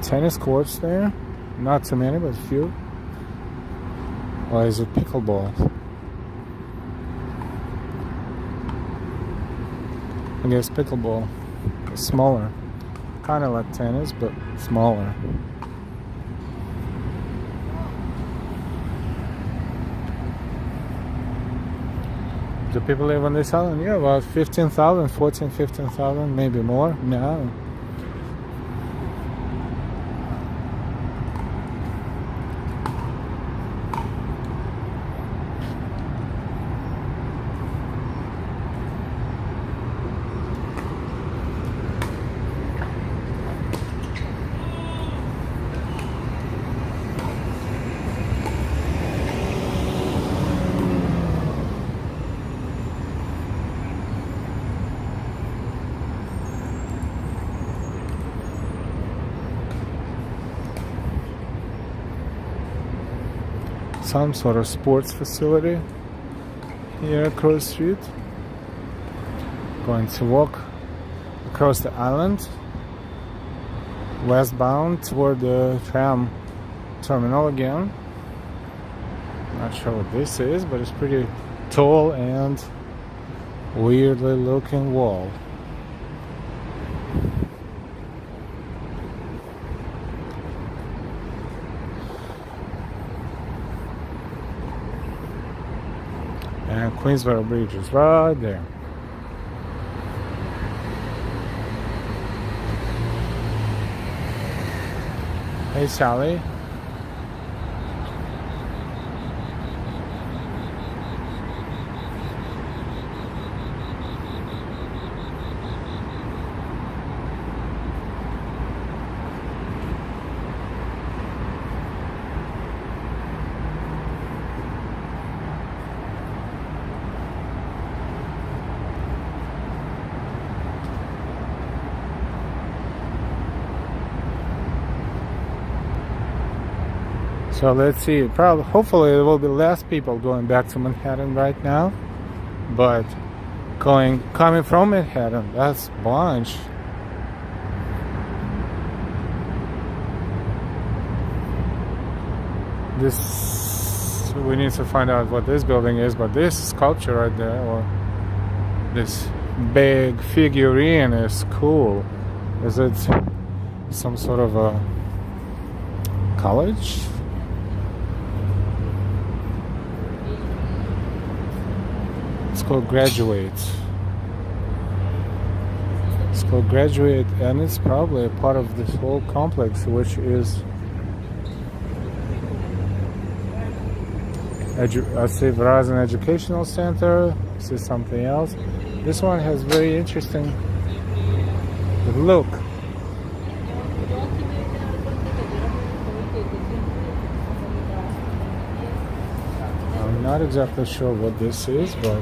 Tennis courts there, not too many, but a few. Or is it pickleball? I guess pickleball is smaller, kind of like tennis, but smaller. Do people live on this island? Yeah, about 15,000, 14, 15,000, maybe more now. Some sort of sports facility here across the street. Going to walk across the island westbound toward the tram terminal again. Not sure what this is, but it's pretty tall and weirdly looking wall. And Queensboro Bridge is right there. Hey Sally. So let's see. Hopefully, there will be less people going back to Manhattan right now, but coming from Manhattan, that's a bunch. This we need to find out what this building is, but this sculpture right there, or this big figurine, is cool. Is it some sort of a college? It's called Graduate. It's called Graduate, and it's probably a part of this whole complex, which is I see Verizon Educational Center. I see something else. This one has very interesting look. I'm not exactly sure what this is, but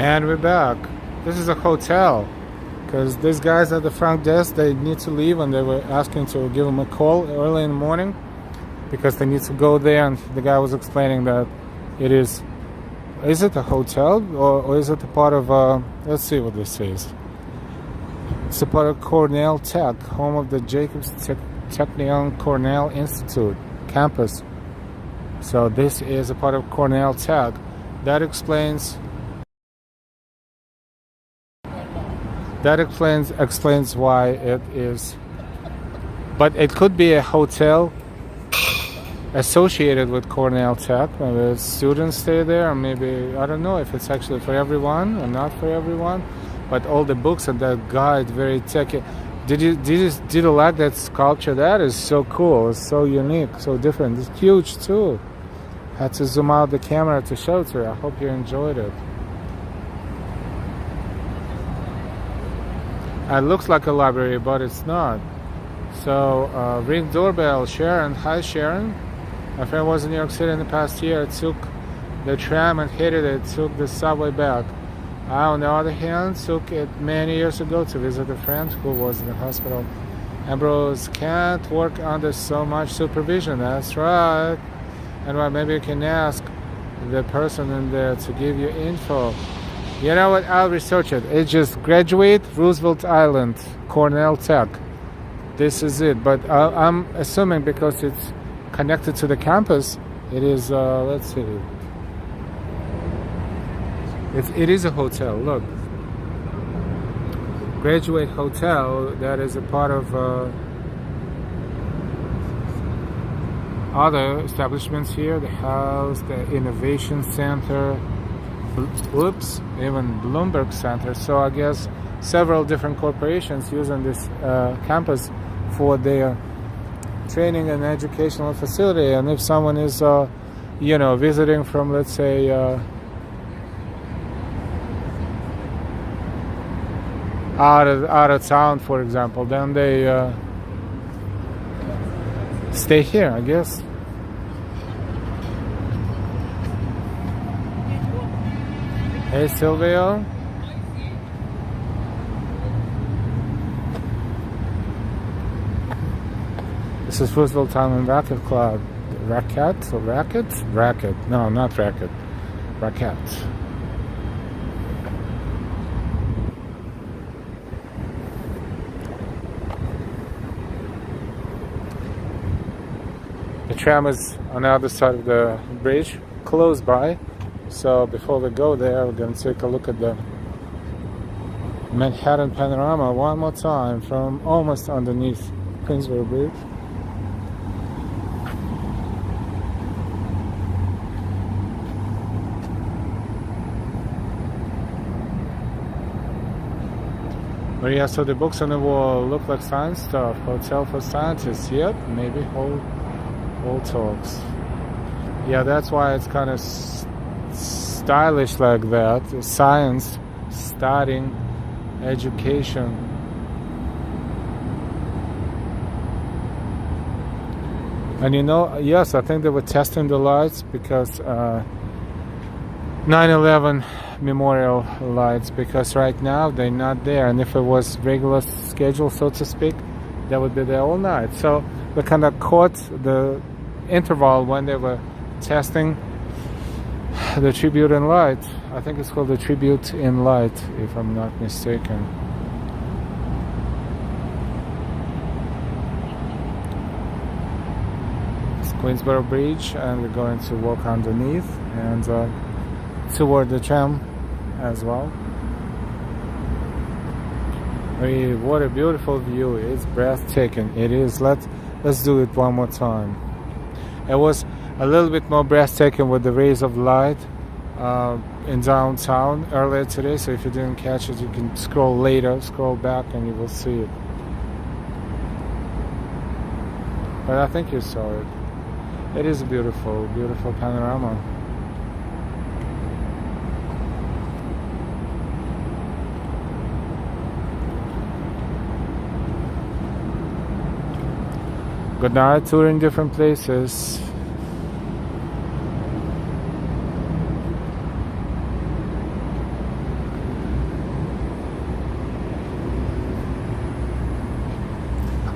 and we're back. This is a hotel because these guys at the front desk, they need to leave, and they were asking to give them a call early in the morning because they need to go there. And the guy was explaining that it is it a hotel or is it a part of let's see what this is. It's a part of Cornell Tech, home of the Jacobs Technion Cornell Institute campus. So this is a part of Cornell Tech. That explains why it is. But it could be a hotel associated with Cornell Tech. Maybe students stay there, or maybe, I don't know if it's actually for everyone or not for everyone. But all the books and that guide, very techy. Did you like that sculpture? That is so cool. It's so unique, so different. It's huge too. Had to zoom out the camera to show it to you. I hope you enjoyed it. It looks like a library, but it's not. So ring doorbell. Sharon. Hi, Sharon. My friend was in New York City in the past year. Took the tram and hated it. Took the subway back. I, on the other hand, took it many years ago to visit a friend who was in the hospital. Ambrose can't work under so much supervision. That's right. And well, maybe you can ask the person in there to give you info. You know what? I'll research it. It's just graduate Roosevelt Island, Cornell Tech. This is it. But I'm assuming because it's connected to the campus, it is. Let's see. It is a hotel. Look, Graduate Hotel. That is a part of other establishments here. The house, the Innovation Center, even Bloomberg Center. So I guess several different corporations using this campus for their training and educational facility. And if someone is, visiting from, let's say, out of town, for example, then they stay here, I guess. Hey, Silvio. This is Roosevelt Island Racket Club. Racket? No, not racket. Racket. The tram is on the other side of the bridge, close by. So before we go there, we're going to take a look at the Manhattan panorama one more time from almost underneath Queensboro Bridge. But yeah, so the books on the wall look like science stuff. Hotel for scientists. Yep, maybe whole talks. Yeah, that's why it's kind of stylish like that. Science, studying, education. And yes, I think they were testing the lights because 9/11 memorial lights, because right now they're not there. And if it was regular schedule, so to speak, that would be there all night. So we kind of caught the interval when they were testing the tribute in light. I think it's called the tribute in light, if I'm not mistaken. It's Queensboro Bridge, and we're going to walk underneath and toward the tram as well. What a beautiful view. It's breathtaking. It is. Let's do it one more time. It was a little bit more breathtaking with the rays of light in downtown earlier today. So if you didn't catch it, you can scroll back, and you will see it. But I think you saw it. It is a beautiful, beautiful panorama. Good night, touring different places.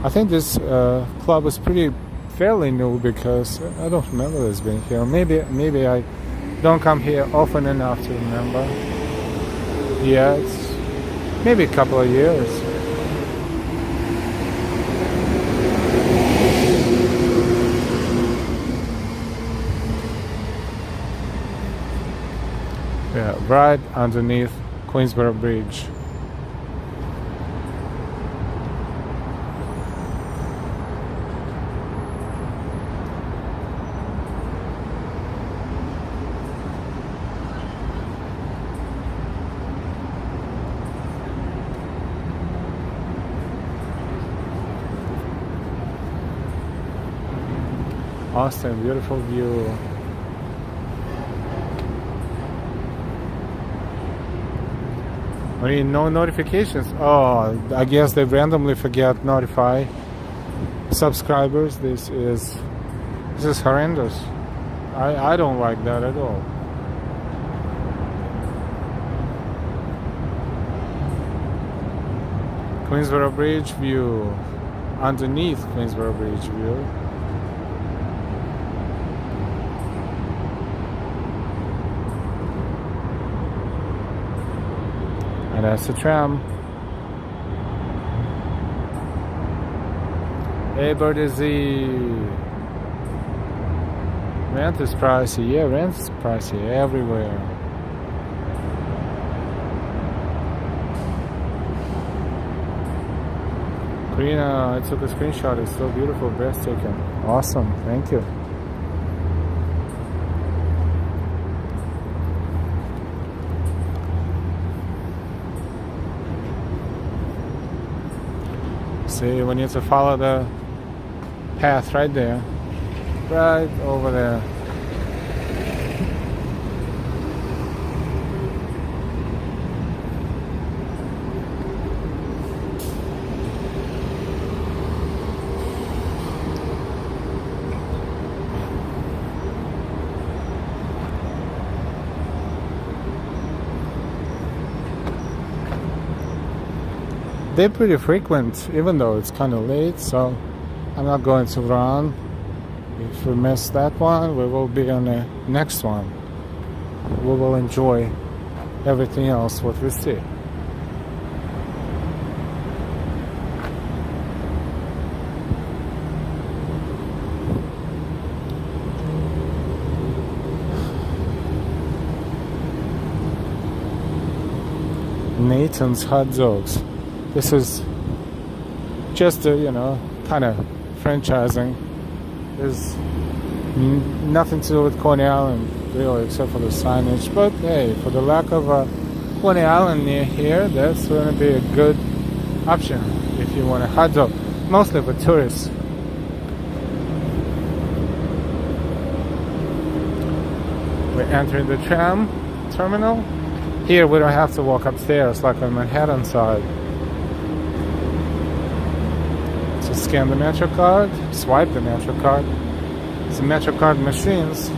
I think this club is fairly new, because I don't remember this being here. Maybe I don't come here often enough to remember. Yeah, it's maybe a couple of years. Yeah, right underneath Queensboro Bridge. Austin, beautiful view. I mean, no notifications. Oh, I guess they randomly forget notify subscribers. This is horrendous. I don't like that at all. Queensboro Bridge view. Underneath Queensboro Bridge view. And that's the tram. Hey, Birdie Z. Rent is pricey. Yeah, rent is pricey everywhere. Karina, I took a screenshot. It's so beautiful, breathtaking. Awesome. Thank you. See, we need to follow the path right there. Right over there. They're pretty frequent, even though it's kind of late, so I'm not going to run. If we miss that one, we will be on the next one. We will enjoy everything else what we see. Nathan's Hot Dogs. This is just a, kind of franchising. There's nothing to do with Coney Island, really, except for the signage. But hey, for the lack of a Coney Island near here, that's going to be a good option if you want a hot dog, mostly for tourists. We're entering the tram terminal. Here we don't have to walk upstairs like on Manhattan side. Scan the MetroCard, swipe the MetroCard. It's MetroCard machines.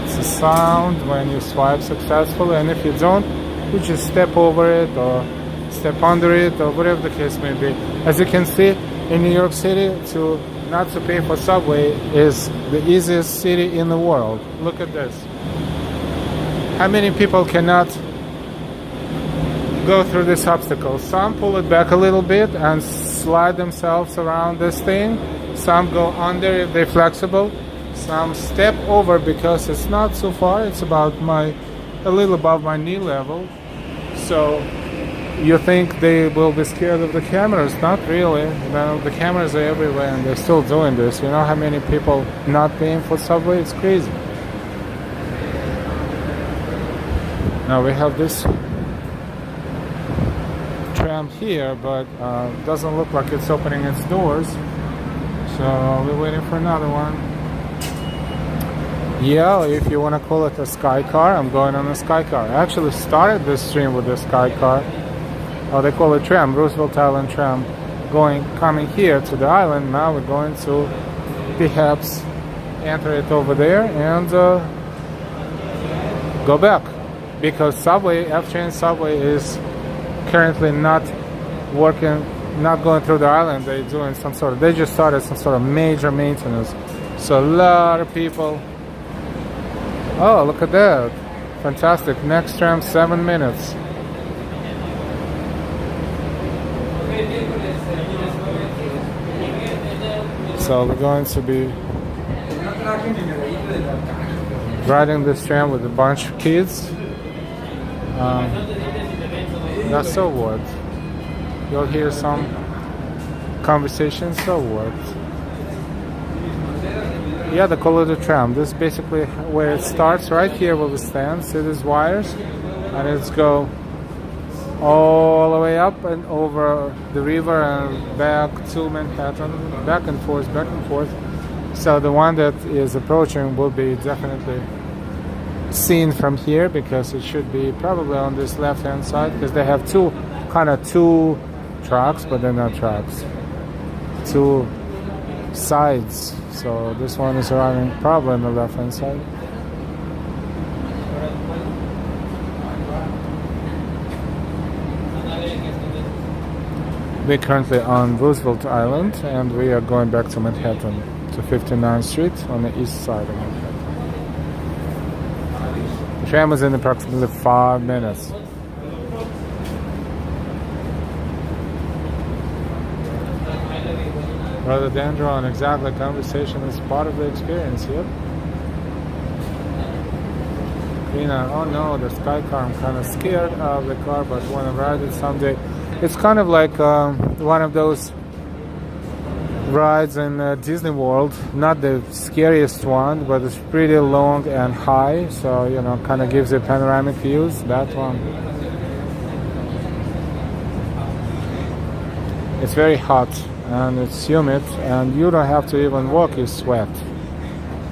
It's a sound when you swipe successfully, and if you don't, you just step over it or step under it or whatever the case may be. As you can see, in New York City, not to pay for subway is the easiest city in the world. Look at this. How many people cannot go through this obstacle? Some pull it back a little bit and slide themselves around this thing. Some go under if they're flexible. Some step over because it's not so far. It's about a little above my knee level. So you think they will be scared of the cameras? Not really. The cameras are everywhere and they're still doing this. You know how many people not paying for subway? It's crazy. Now we have this tram here, but doesn't look like it's opening its doors. So we're waiting for another one. Yeah, if you want to call it a sky car, I'm going on a sky car. I actually started this stream with a sky car. Oh, they call it tram, Roosevelt Island tram, coming here to the island. Now we're going to perhaps enter it over there and go back, because F-Train subway is currently not working, not going through the island. They just started some sort of major maintenance. So a lot of people. Oh, look at that! Fantastic. Next tram, 7 minutes. So we're going to be riding this tram with a bunch of kids. That's so what? You'll hear some conversation, so what? Yeah, the call of the tram. This is basically where it starts, right here where we stand. See these wires? And it's go all the way up and over the river and back to Manhattan, back and forth, back and forth. So the one that is approaching will be definitely seen from here because it should be probably on this left-hand side because they have two tracks, but they're not tracks. Two sides. So this one is arriving probably on the left-hand side. We're currently on Roosevelt Island and we are going back to Manhattan, to 59th Street on the east side of Manhattan. The tram is in approximately 5 minutes. Rhododendron, exactly. Conversation is part of the experience, yep. Greener, oh no, the sky car. I'm kind of scared of the car, but want to ride it someday. It's kind of like one of those rides in Disney World. Not the scariest one, but it's pretty long and high, so you know, kind of gives you panoramic views. That one. It's very hot and it's humid, and you don't have to even walk, you sweat.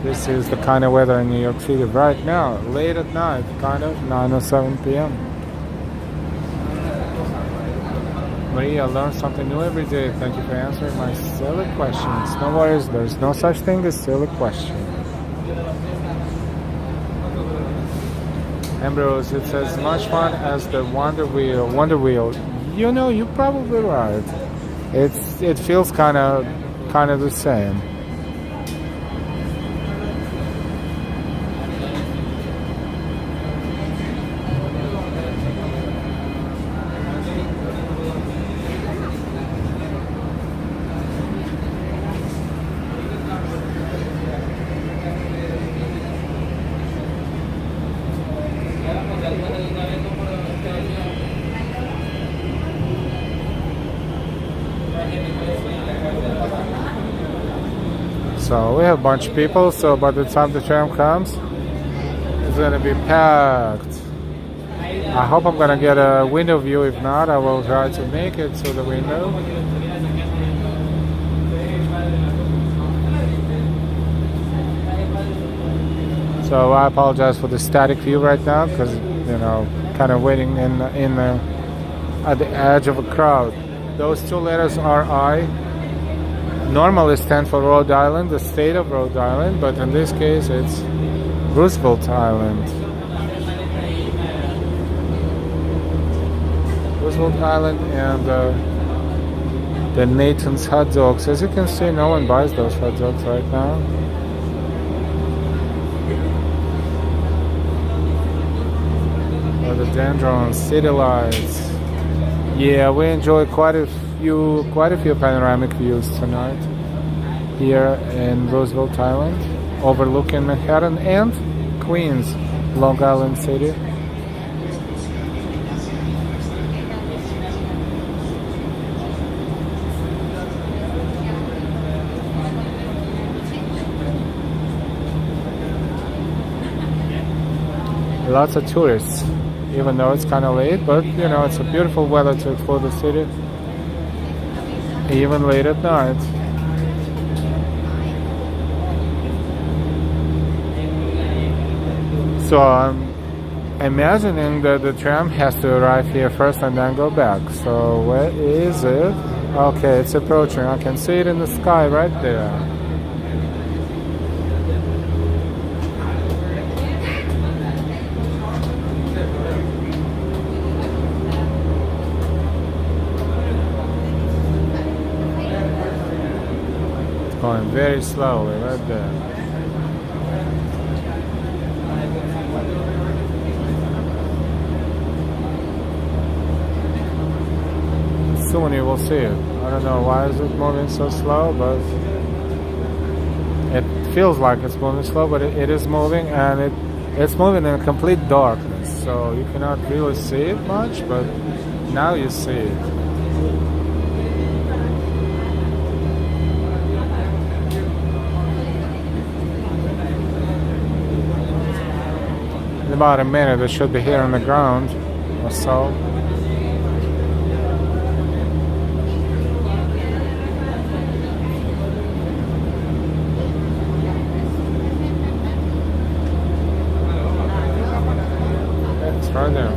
This is the kind of weather in New York City right now, late at night, kind of 9:07 p.m. Maria, learn something new every day. Thank you for answering my silly questions. No worries, there's no such thing as silly question. Ambrose, it's as much fun as the Wonder Wheel. You know, you're probably right. It feels kind of the same. So we have a bunch of people, so by the time the tram comes, it's gonna be packed. I hope I'm gonna get a window view. If not, I will try to make it to the window. So I apologize for the static view right now, because you know, kind of waiting at the edge of a crowd. Those two letters are I. Normally stand for Rhode Island, the state of Rhode Island, but in this case it's Roosevelt Island. Roosevelt Island and the Nathan's hot dogs. As you can see, no one buys those hot dogs right now. Rhododendron, city lights. Yeah, we enjoy quite a few panoramic views tonight here in Roosevelt Island, overlooking Manhattan and Queens, Long Island City. Lots of tourists, even though it's kind of late, but you know, it's a beautiful weather to explore the city. Even late at night. So I'm imagining that the tram has to arrive here first and then go back. So where is it? Okay, it's approaching. I can see it in the sky right there. Going very slowly right there. Soon you will see it. I don't know why is it moving so slow, but it feels like it's moving slow, but it is moving, and it's moving in complete darkness, so you cannot really see it much, but now you see it. In about a minute, it should be here on the ground or so. It's right there.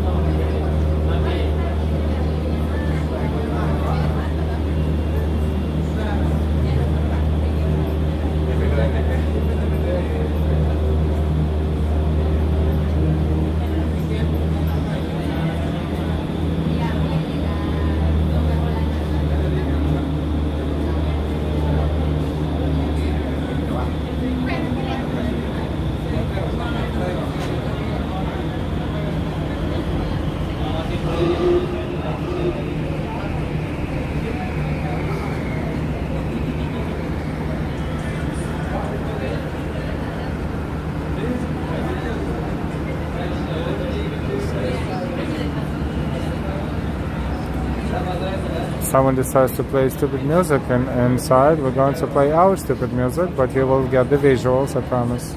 Someone decides to play stupid music, and inside we're going to play our stupid music, but you will get the visuals, I promise.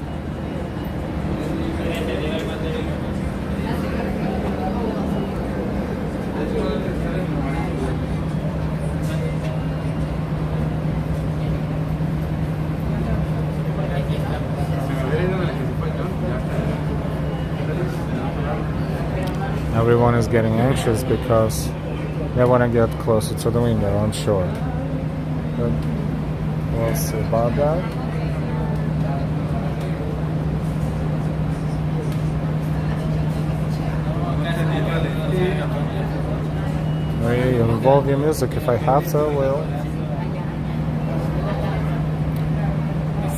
Everyone is getting anxious because they want to get closer to the window, I'm sure. But we'll see about that. Maybe involve your music if I have to, I will.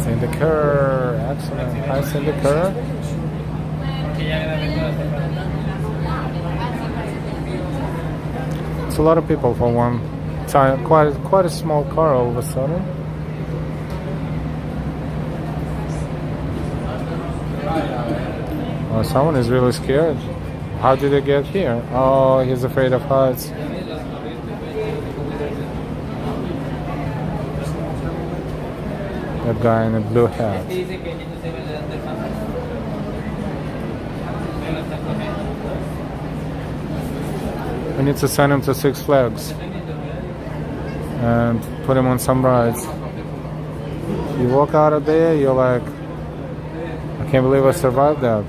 Cindy Kerr, excellent. Hi, Cindy Kerr. It's a lot of people for one time. Quite a small car all of a sudden. Oh, someone is really scared. How did they get here? Oh, he's afraid of heights. That guy in a blue hat. We need to send him to Six Flags and put him on some rides. You walk out of there, you're like, I can't believe I survived that.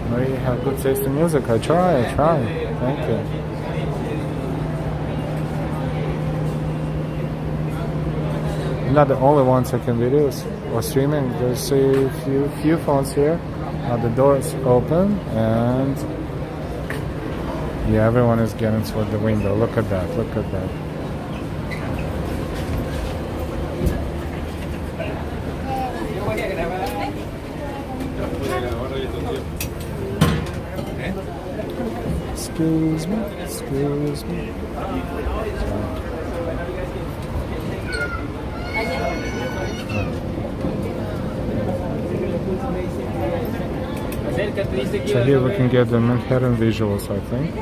Marie, you have good taste in music. I try. Thank you. You're not the only one taking videos or streaming. There's a few phones here. The door is open, and yeah, everyone is getting toward the window. Look at that. Excuse me. So here we can get the Manhattan visuals, I think.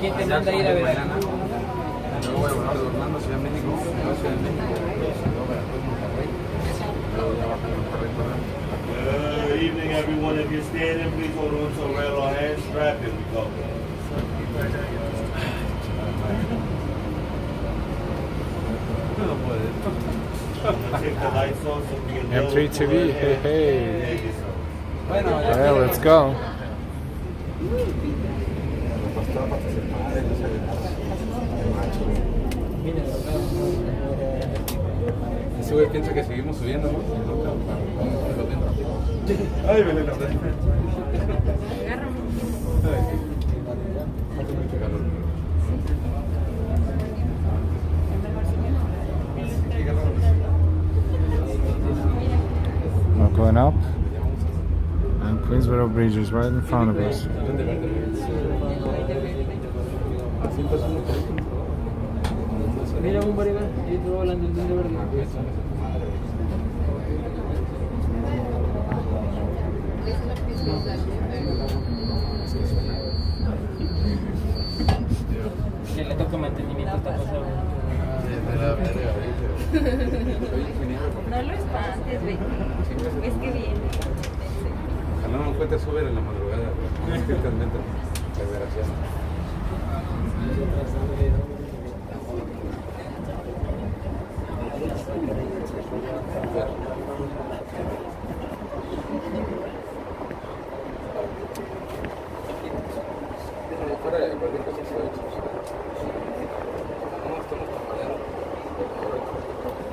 ¿Quién te manda a ir a ver? Good evening, everyone. If you're standing, please hold on to a rail or hand strap as we go. Take the lights off so we can M3 TV, hey. Yeah, let's go. Ese güey piensa que seguimos subiendo, ¿no? Ay, ven la verdad. We're going up, and Queensboro Bridge is right in front of us. Mira un barrio, yo estoy hablando de verde. Que le toca mantenimiento a esta cosa. No lo espantes, Becky. Es que viene. Ojalá no encuentres Uber en la madrugada. Es que realmente desgraciado.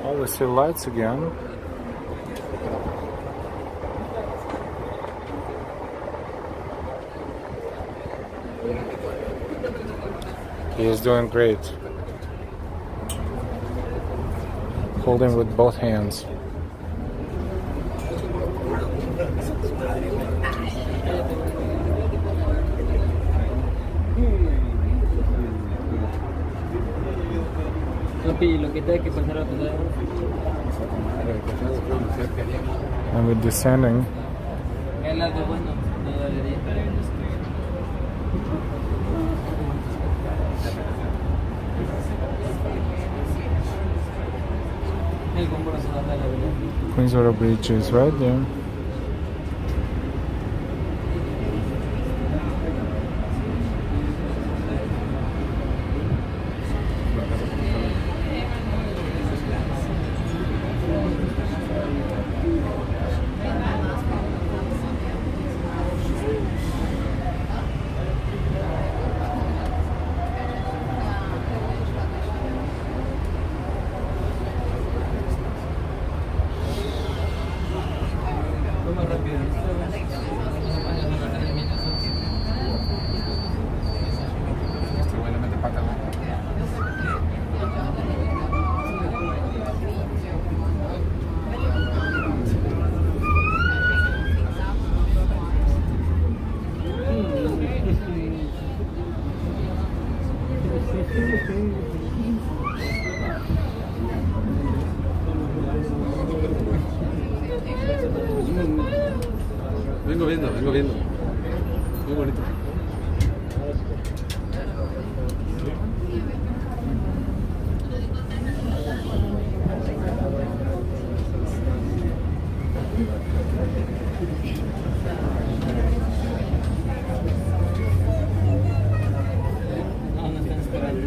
Oh, we see lights again. He is doing great. Holding with both hands. Lo que tenga que pasar a pasar. And we're descending. Es algo bueno, no dolería. El compromiso no da la verdad. Queensboro Bridge is right there. Vengo viendo. Muy bonito. No, no están esperando.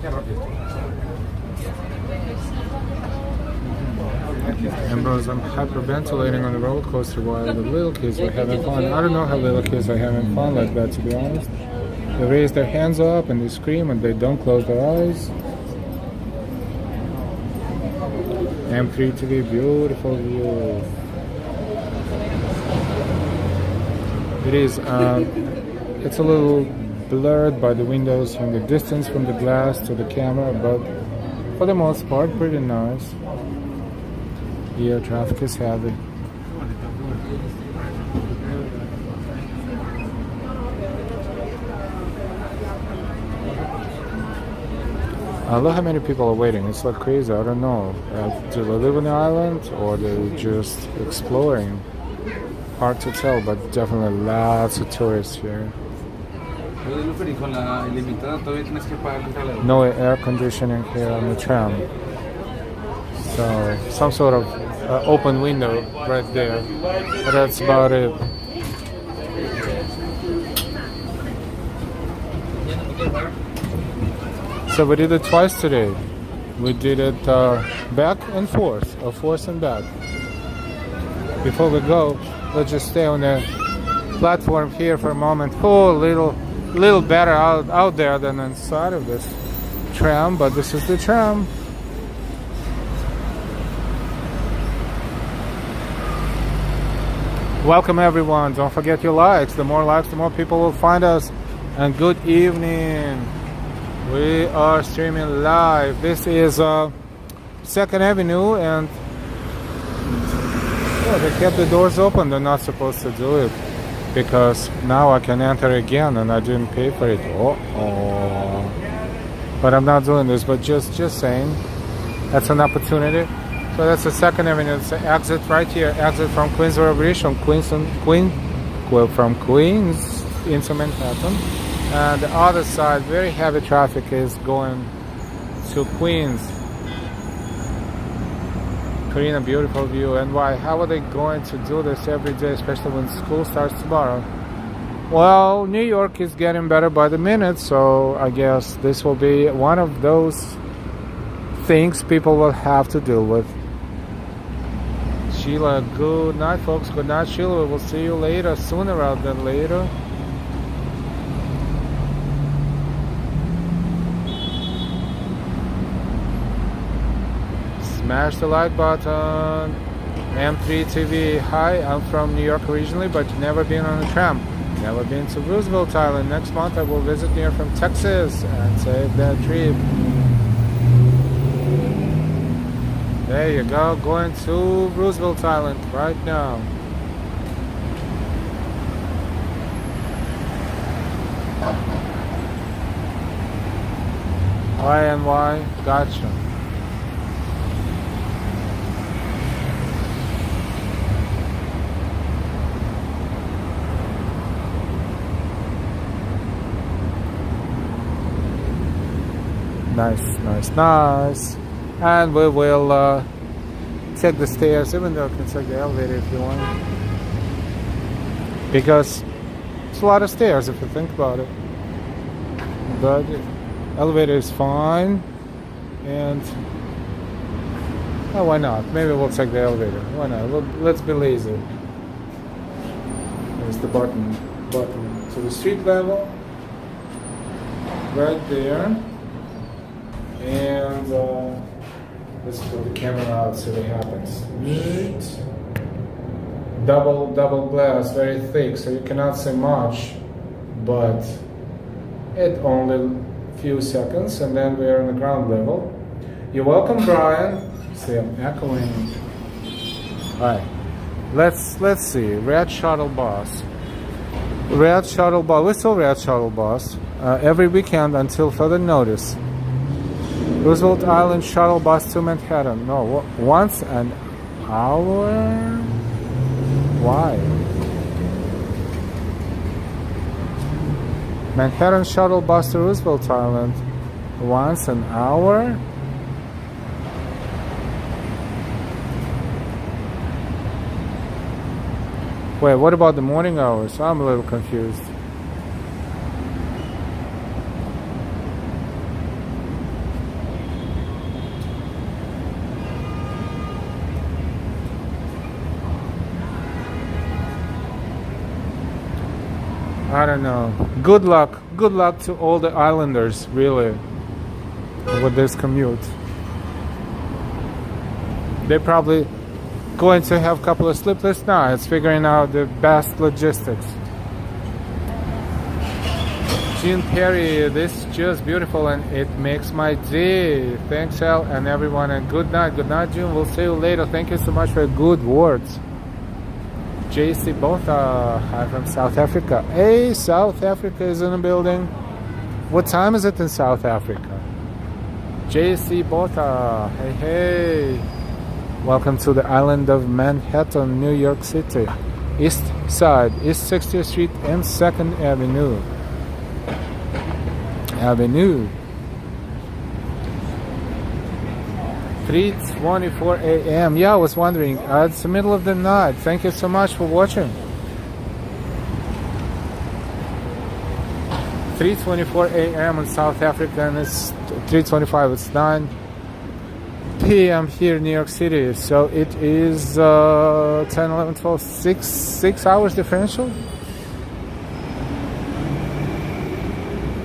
Qué rápido. Ambrose, I'm hyperventilating on the roller coaster while the little kids are having fun. I don't know how little kids are having fun like that, to be honest. They raise their hands up and they scream and they don't close their eyes. M3 TV, beautiful view. It is, it's a little blurred by the windows and the distance from the glass to the camera, but for the most part, pretty nice. Yeah, traffic is heavy. I love how many people are waiting. It's like crazy. I don't know. Do they live on the island or they're just exploring? Hard to tell, but definitely lots of tourists here. No air conditioning here on the tram. So some sort of open window right there. But that's about it. So we did it twice today. We did it back and forth, or forth and back. Before we go, let's just stay on the platform here for a moment. Oh, little better out there than inside of this tram, but this is the tram. Welcome everyone. Don't forget your likes. The more likes, the more people will find us. And good evening. We are streaming live. This is 2nd Avenue, and they kept the doors open. They're not supposed to do it because now I can enter again, and I didn't pay for it. Oh. But I'm not doing this. But just saying, that's an opportunity. So that's the 2nd Avenue. It's the exit right here. Exit from Queensboro Bridge from Queens into Manhattan. And the other side, very heavy traffic is going to Queens. Creating a beautiful view. And why? How are they going to do this every day, especially when school starts tomorrow? Well, New York is getting better by the minute, so I guess this will be one of those things people will have to deal with. Sheila, good night, folks. Good night, Sheila. We'll see you later, sooner rather than later. Smash the like button. M3 TV. Hi, I'm from New York originally, but never been on a tram. Never been to Roosevelt Island. Next month I will visit New York from Texas and save that trip. There you go, going to Roosevelt Island right now. YNY, gotcha. Nice. And we will take the stairs, even though you can take the elevator if you want. Because it's a lot of stairs if you think about it. But the elevator is fine. And why not? Maybe we'll take the elevator. Why not? Let's be lazy. There's the button to the street level. Right there. And let's put the camera out so it happens. Double glass, very thick, so you cannot see much, but it only few seconds, and then we are on the ground level. You're welcome, Brian. See, I'm echoing. All right, let's see. Red shuttle bus. We still red shuttle bus every weekend until further notice. Roosevelt Island shuttle bus to Manhattan. No, once an hour? Why? Manhattan shuttle bus to Roosevelt Island. Once an hour? Wait, what about the morning hours? I'm a little confused. I don't know. Good luck to all the islanders, really, with this commute. They're probably going to have a couple of sleepless nights figuring out the best logistics. Jean Perry, this is just beautiful and it makes my day. Thanks, Al, and everyone, and good night, June. We'll see you later. Thank you so much for your good words. JC Botha, hi from South Africa. Hey, South Africa is in the building. What time is it in South Africa? JC Botha, hey. Welcome to the island of Manhattan, New York City. East Side, East 60th Street and 2nd Avenue. 3:24 a.m. Yeah, I was wondering. It's the middle of the night. Thank you so much for watching. 3:24 a.m. in South Africa, and it's 3:25. It's 9 p.m. here in New York City. So it is 10, 11, 12, 6 hours differential.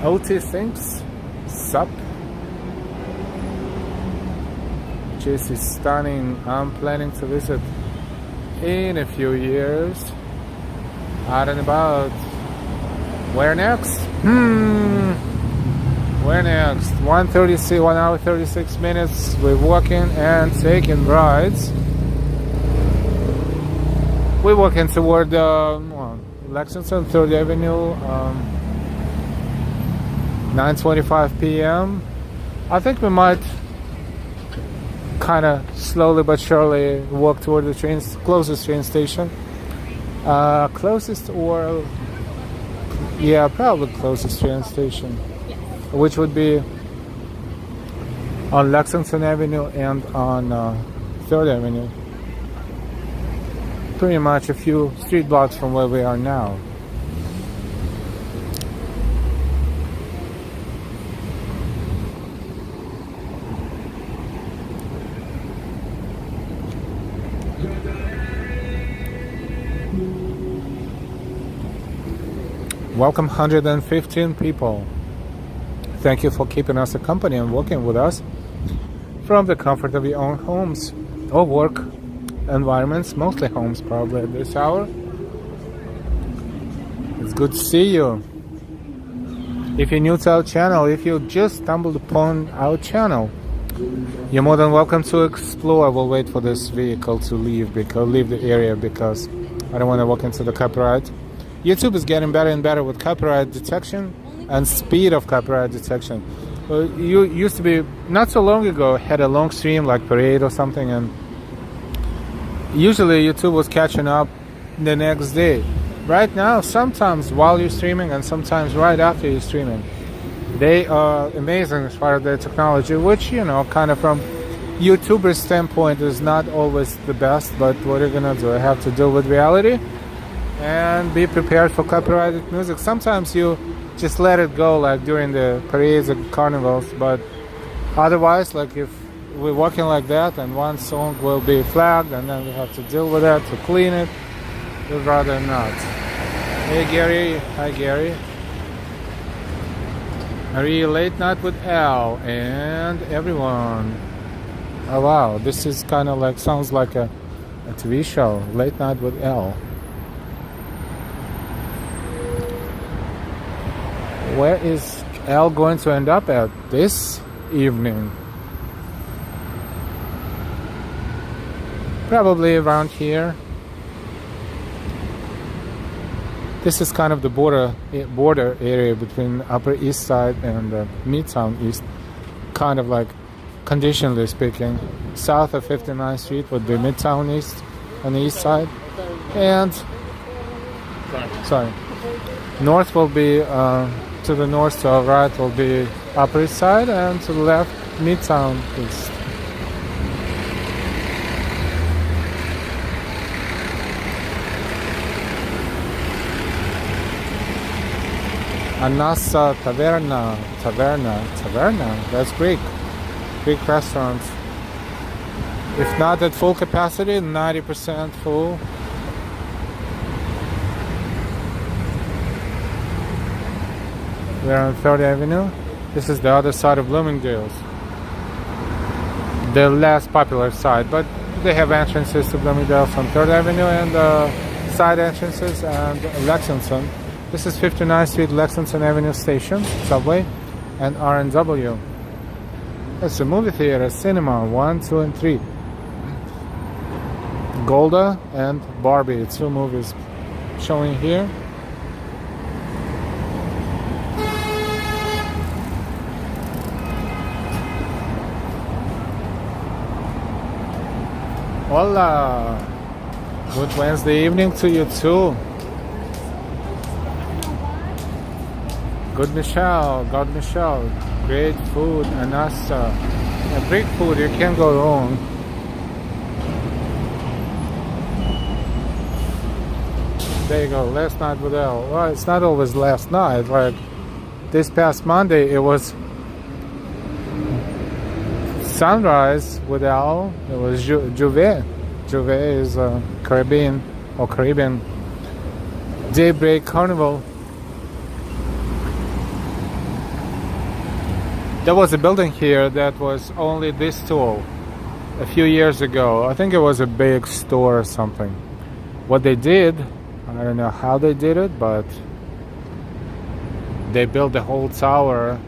OT thinks, sup? This is stunning. I'm planning to visit in a few years. Out and about. Where next? Where next? 1 hour 36 minutes. We're walking and taking rides. We're walking toward Lexington, 3rd Avenue. 9:25 p.m. I think we might kind of slowly but surely walk toward the closest train station. Closest or probably closest train station, which would be on Lexington Avenue and on 3rd Avenue. Pretty much a few street blocks from where we are now. Welcome 115 people. Thank you for keeping us a company and working with us from the comfort of your own homes or work environments, mostly homes probably at this hour. It's good to see you. If you're new to our channel, if you just stumbled upon our channel, you're more than welcome to explore. We'll wait for this vehicle to leave the area because I don't want to walk into the copyright. YouTube is getting better and better with copyright detection and speed of copyright detection. You used to be, not so long ago, had a long stream like Parade or something, and usually YouTube was catching up the next day. Right now, sometimes while you're streaming and sometimes right after you're streaming, they are amazing as far as their technology, which, kind of from YouTuber's standpoint is not always the best, but what are you gonna do? I have to deal with reality and be prepared for copyrighted music. Sometimes you just let it go, like during the parades and carnivals, but otherwise, like if we're walking like that and one song will be flagged and then we have to deal with that to clean it, we'd rather not. Hey Gary, hi Gary. Marie, Late Night with Al and everyone. Oh wow, this is kind of like, sounds like a TV show, Late Night with Al. Where is Al going to end up at this evening? Probably around here. This is kind of the border area between Upper East Side and Midtown East. Kind of like, conditionally speaking, south of 59th Street would be Midtown East on the east side, and north will be to the north, to our right will be Upper East Side, and to the left, Midtown East. Anasa Taverna, that's Greek restaurant. If not at full capacity, 90% full. We're on 3rd Avenue. This is the other side of Bloomingdale's. The less popular side, but they have entrances to Bloomingdale's on 3rd Avenue and side entrances and Lexington. This is 59th Street, Lexington Avenue Station, subway, and R&W. It's a movie theater, cinema, 1, 2, and 3. Golda and Barbie, 2 movies showing here. Hola! Good Wednesday evening to you too. Good Michelle, God Michelle. Great food, Anasa. Yeah, great food, you can't go wrong. There you go, Last Night with Al. Well, it's not always last night. Like this past Monday, it was Sunrise with Al. It was Juve. Juve is Caribbean Daybreak Carnival. There was a building here that was only this tall a few years ago. I think it was a big store or something. What they did, I don't know how they did it, but they built the whole tower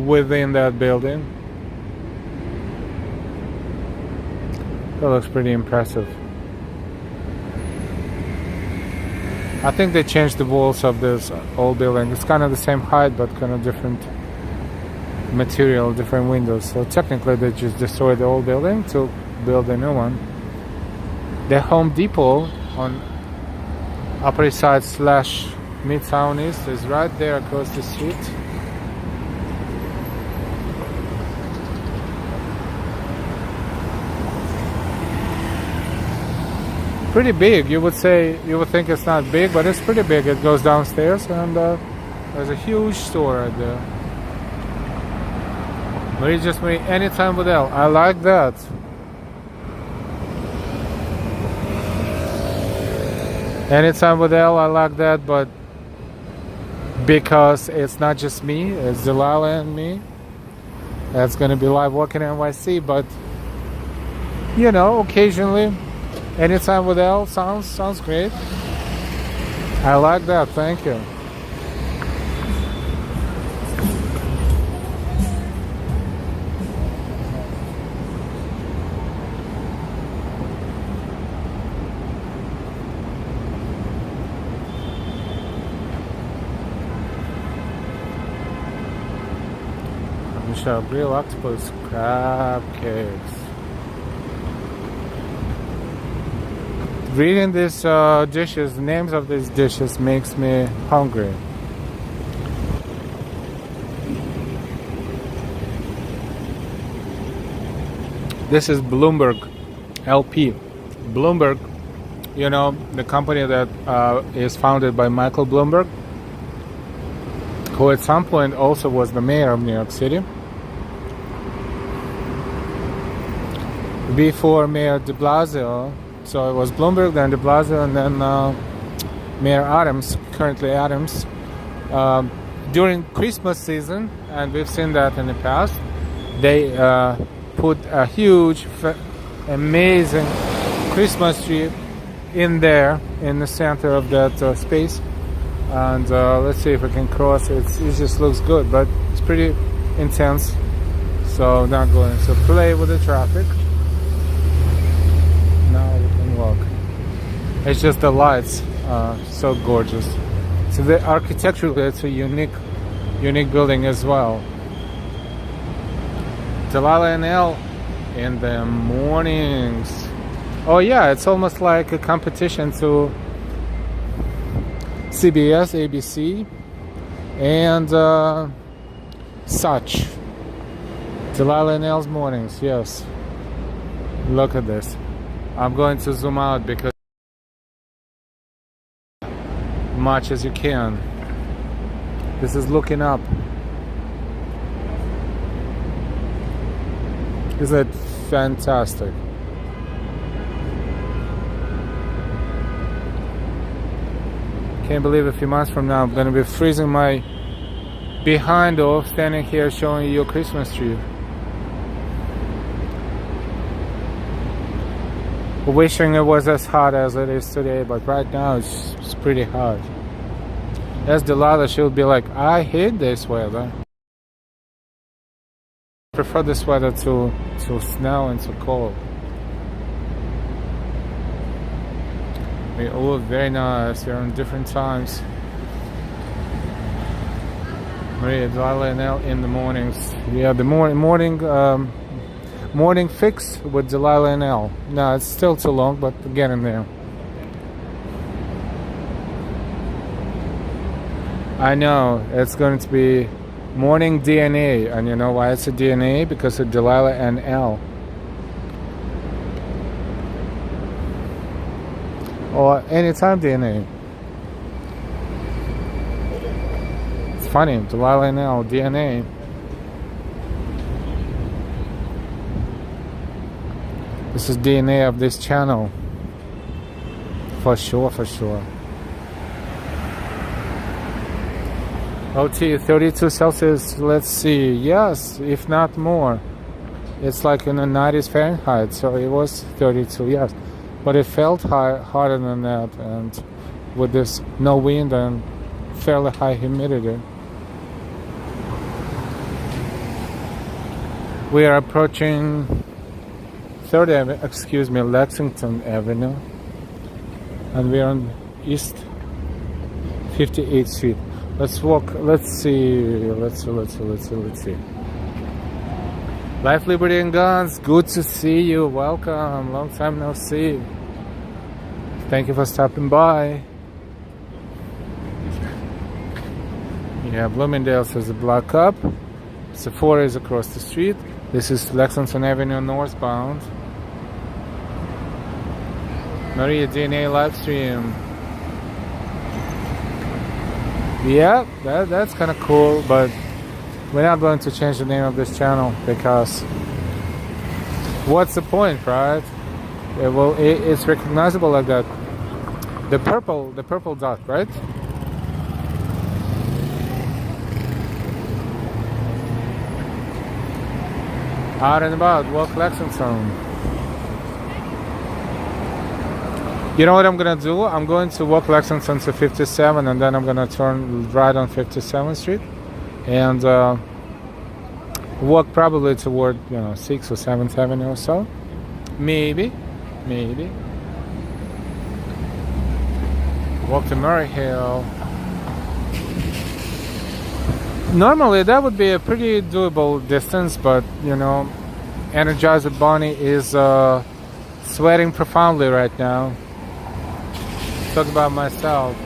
within that building. That looks pretty impressive. I think they changed the walls of this old building. It's kind of the same height, but kind of different material, different windows. So technically they just destroyed the old building to build a new one. The Home Depot on Upper East Side / Midtown East is right there across the street. Pretty big. You would think it's not big, but it's pretty big. It goes downstairs and there's a huge store right there. Marie just Marie anytime with L. I like that. Anytime with L, I like that, but because it's not just me, it's Delilah and me. That's gonna be live walking NYC, but you know, occasionally, anytime with L sounds great. I like that. Thank you. Real octopus crab cakes. Reading these dishes, names of these dishes makes me hungry. This is Bloomberg LP. Bloomberg, you know, the company that is founded by Michael Bloomberg, who at some point also was the mayor of New York City. Before Mayor de Blasio, so it was Bloomberg, then de Blasio, and then Mayor Adams, currently Adams. During Christmas season, and we've seen that in the past, they put a huge, amazing Christmas tree in there, in the center of that space. And let's see if we can cross it. It just looks good, but it's pretty intense. So not going to play with the traffic. Now we can walk. It's just the lights, so gorgeous. So the architecturally, it's a unique building as well. Delilah and L in the mornings. Oh yeah, it's almost like a competition to CBS, ABC, and such. Delilah and L's mornings, yes. Look at this. I'm going to zoom out because much as you can. This is looking up. Isn't it fantastic? Can't believe a few months from now I'm going to be freezing my behind off standing here showing you a Christmas tree. Wishing it was as hot as it is today, but right now it's pretty hot. As Delilah, she'll be like, I hate this weather. I prefer this weather to snow and to cold. We all look very nice. They're on different times. Maria, Delilah, and Elle in the mornings. Yeah, the morning fix with Delilah and Elle. No, it's still too long, but getting there. I know it's going to be morning DNA, and you know why it's a DNA? Because of Delilah and Elle. Or anytime DNA. It's funny, Delilah and Elle, DNA. This is DNA of this channel. For sure, for sure. OT 32 Celsius, let's see, yes, if not more. It's like in the 90s Fahrenheit, so it was 32, yes. But it felt hotter than that, and with this no wind and fairly high humidity. We are approaching Lexington Avenue, and we're on East 58th Street. Let's walk. Let's see. Life, Liberty, and Guns. Good to see you. Welcome. Long time no see. Thank you for stopping by. Yeah, Bloomingdale's has a block up. Sephora is across the street. This is Lexington Avenue northbound. Maria DNA live stream. Yeah, that's kind of cool, but we're not going to change the name of this channel because what's the point, right? It's recognizable like that. The purple dot, right? Out and about, walk Lexington. You know what I'm gonna do? I'm going to walk Lexington to 57, and then I'm gonna turn right on 57th Street, and walk probably toward 6th or 7th Avenue or so. Maybe. Walk to Murray Hill. Normally that would be a pretty doable distance, but Energizer Bunny is sweating profoundly right now. Talk about myself.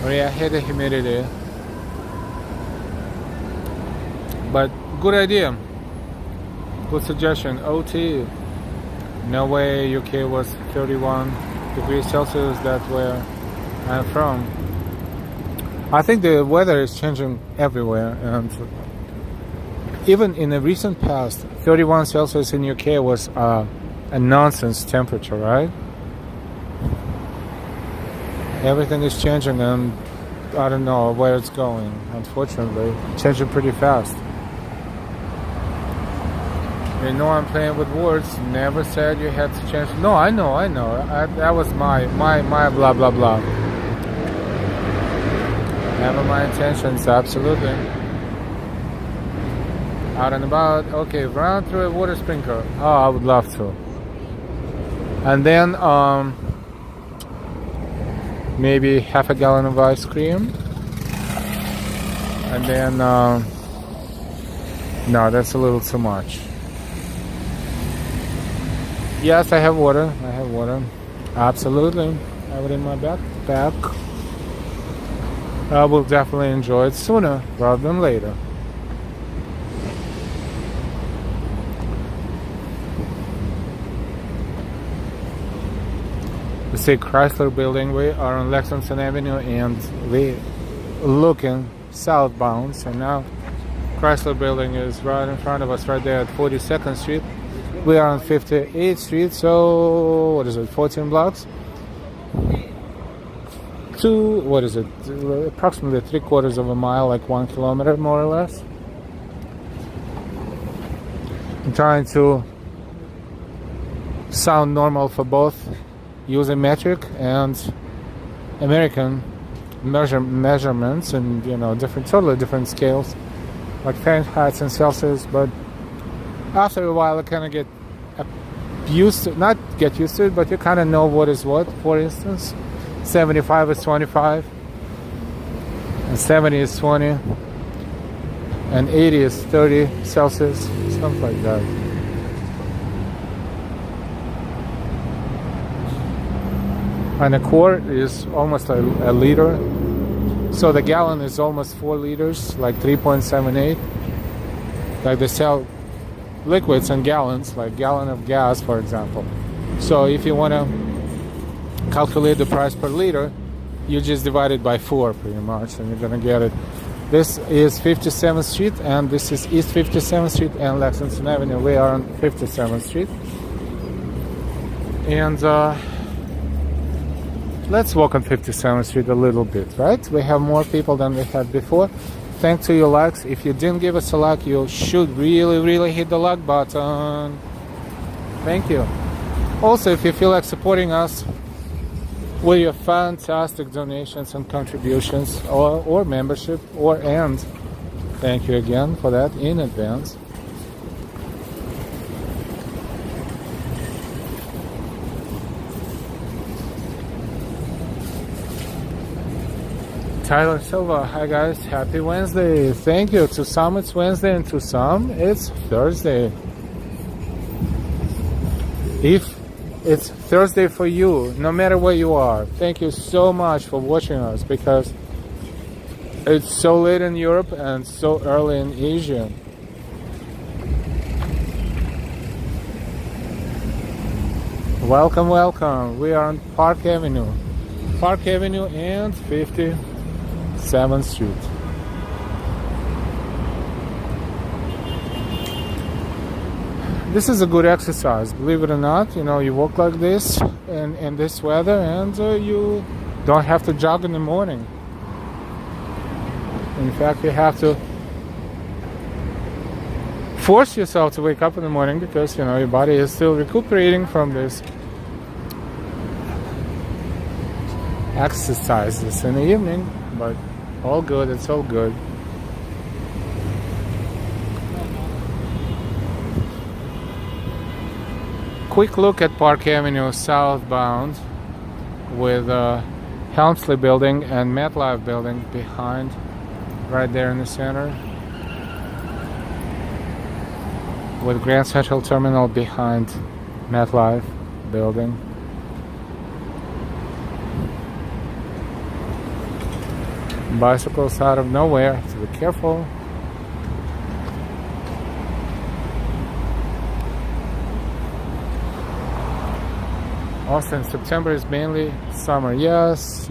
I hate the humidity, but good idea, good suggestion. OT, no way UK was 31 degrees Celsius. That's where I'm from. I think the weather is changing everywhere, and even in the recent past, 31 Celsius in UK was a nonsense temperature, right? Everything is changing, and I don't know where it's going, unfortunately. Changing pretty fast. You know I'm playing with words. Never said you had to change. No, I know. That was my blah blah blah. Never my intentions, absolutely. Out and about. Okay, run through a water sprinkler. Oh, I would love to. And then maybe half a gallon of ice cream. And then no, that's a little too much. Yes, I have water. Absolutely. I have it in my backpack. I will definitely enjoy it sooner rather than later. We see Chrysler Building. We are on Lexington Avenue and we looking southbound. So now Chrysler Building is right in front of us, right there at 42nd Street. We are on 58th Street. So what is it? 14 blocks. Approximately 3/4 of a mile, like 1 kilometer more or less. I'm trying to sound normal for both using metric and American measurements, and totally different scales like Fahrenheit and Celsius. But after a while I kind of get used to, not get used to it, but you kind of know what is what. For instance, 75 is 25, and 70 is 20, and 80 is 30 Celsius, something like that. And a quart is almost a liter, so the gallon is almost 4 liters, like 3.78. Like they sell liquids in gallons, like gallon of gas, for example. So if you want to calculate the price per liter, you just divide it by 4 pretty much, and you're gonna get it. This is 57th Street, and this is East 57th Street and Lexington Avenue. We are on 57th Street, and let's walk on 57th Street a little bit, right? We have more people than we had before. Thanks to your likes. If you didn't give us a like, you should really hit the like button. Thank you. Also, if you feel like supporting us with your fantastic donations and contributions or membership and thank you again for that in advance. Tyler Silva, hi guys, happy Wednesday. Thank you. To some it's Wednesday and to some it's Thursday. If it's Thursday for you, no matter where you are, thank you so much for watching us, because it's so late in Europe and so early in Asia. Welcome, welcome. We are on Park Avenue and 57th Street. This is a good exercise, believe it or not. You know, you walk like this in this weather, and you don't have to jog in the morning. In fact, you have to force yourself to wake up in the morning, because, you know, your body is still recuperating from this exercises in the evening. But all good, it's all good. Quick look at Park Avenue southbound with Helmsley Building and MetLife Building behind, right there in the center, with Grand Central Terminal behind MetLife Building. Bicycles out of nowhere, so be careful. Austin, September is mainly summer. Yes.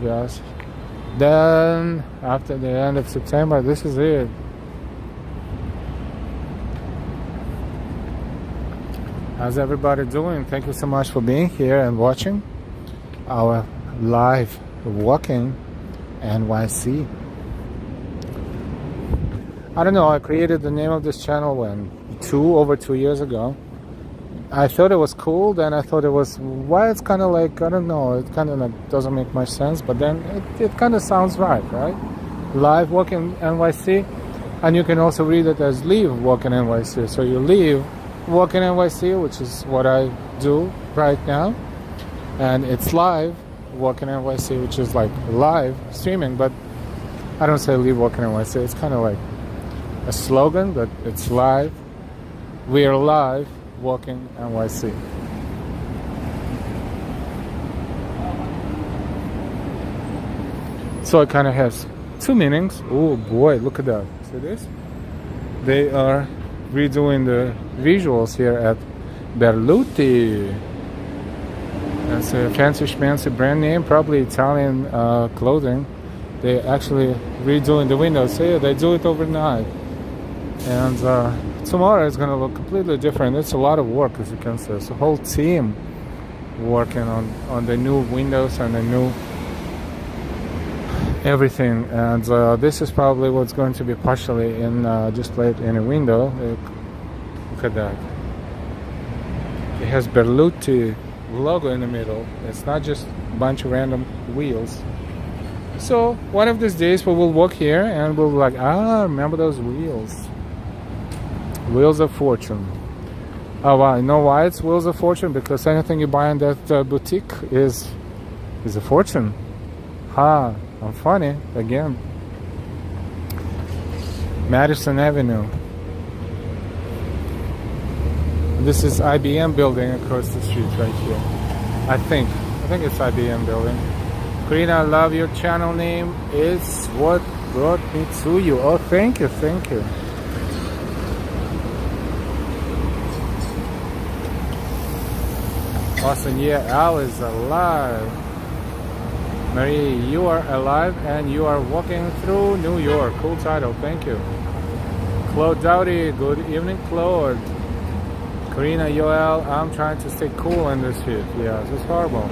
Then, after the end of September, this is it. How's everybody doing? Thank you so much for being here and watching our live walking NYC. I don't know, I created the name of this channel over 2 years ago. I thought it was cool, then I thought it was, why it's kind of like, I don't know, it kind of like doesn't make much sense, but then it kind of sounds right? Live Walking NYC, and you can also read it as Leave Walking NYC. So you leave Walking NYC, which is what I do right now, and it's Live Walking NYC, which is like live streaming, but I don't say Leave Walking NYC, it's kind of like a slogan, but it's live. We are live Walking NYC. So it kind of has two meanings. Oh boy, look at that. See this? They are redoing the visuals here at Berluti. That's a fancy schmancy brand name, probably Italian clothing. They actually redoing the windows here. They do it overnight. And tomorrow is going to look completely different. It's a lot of work, as you can see. It's a whole team working on the new windows and the new everything. And this is probably what's going to be partially in displayed in a window. Look at that. It has Berluti logo in the middle. It's not just a bunch of random wheels. So one of these days we will walk here and we'll be like, remember those wheels. Wheels of Fortune. Oh wow, you know why it's Wheels of Fortune? Because anything you buy in that boutique is a fortune. I'm funny again. Madison Avenue. This is IBM building across the street right here. I think it's IBM building. Karina, I love your channel name. It's what brought me to you. Oh, thank you. Awesome, yeah, Al is alive. Marie, you are alive and you are walking through New York. Cool title, thank you. Claude Dowdy, good evening, Claude. Karina, Yoel, I'm trying to stay cool in this heat. Yeah, this is horrible.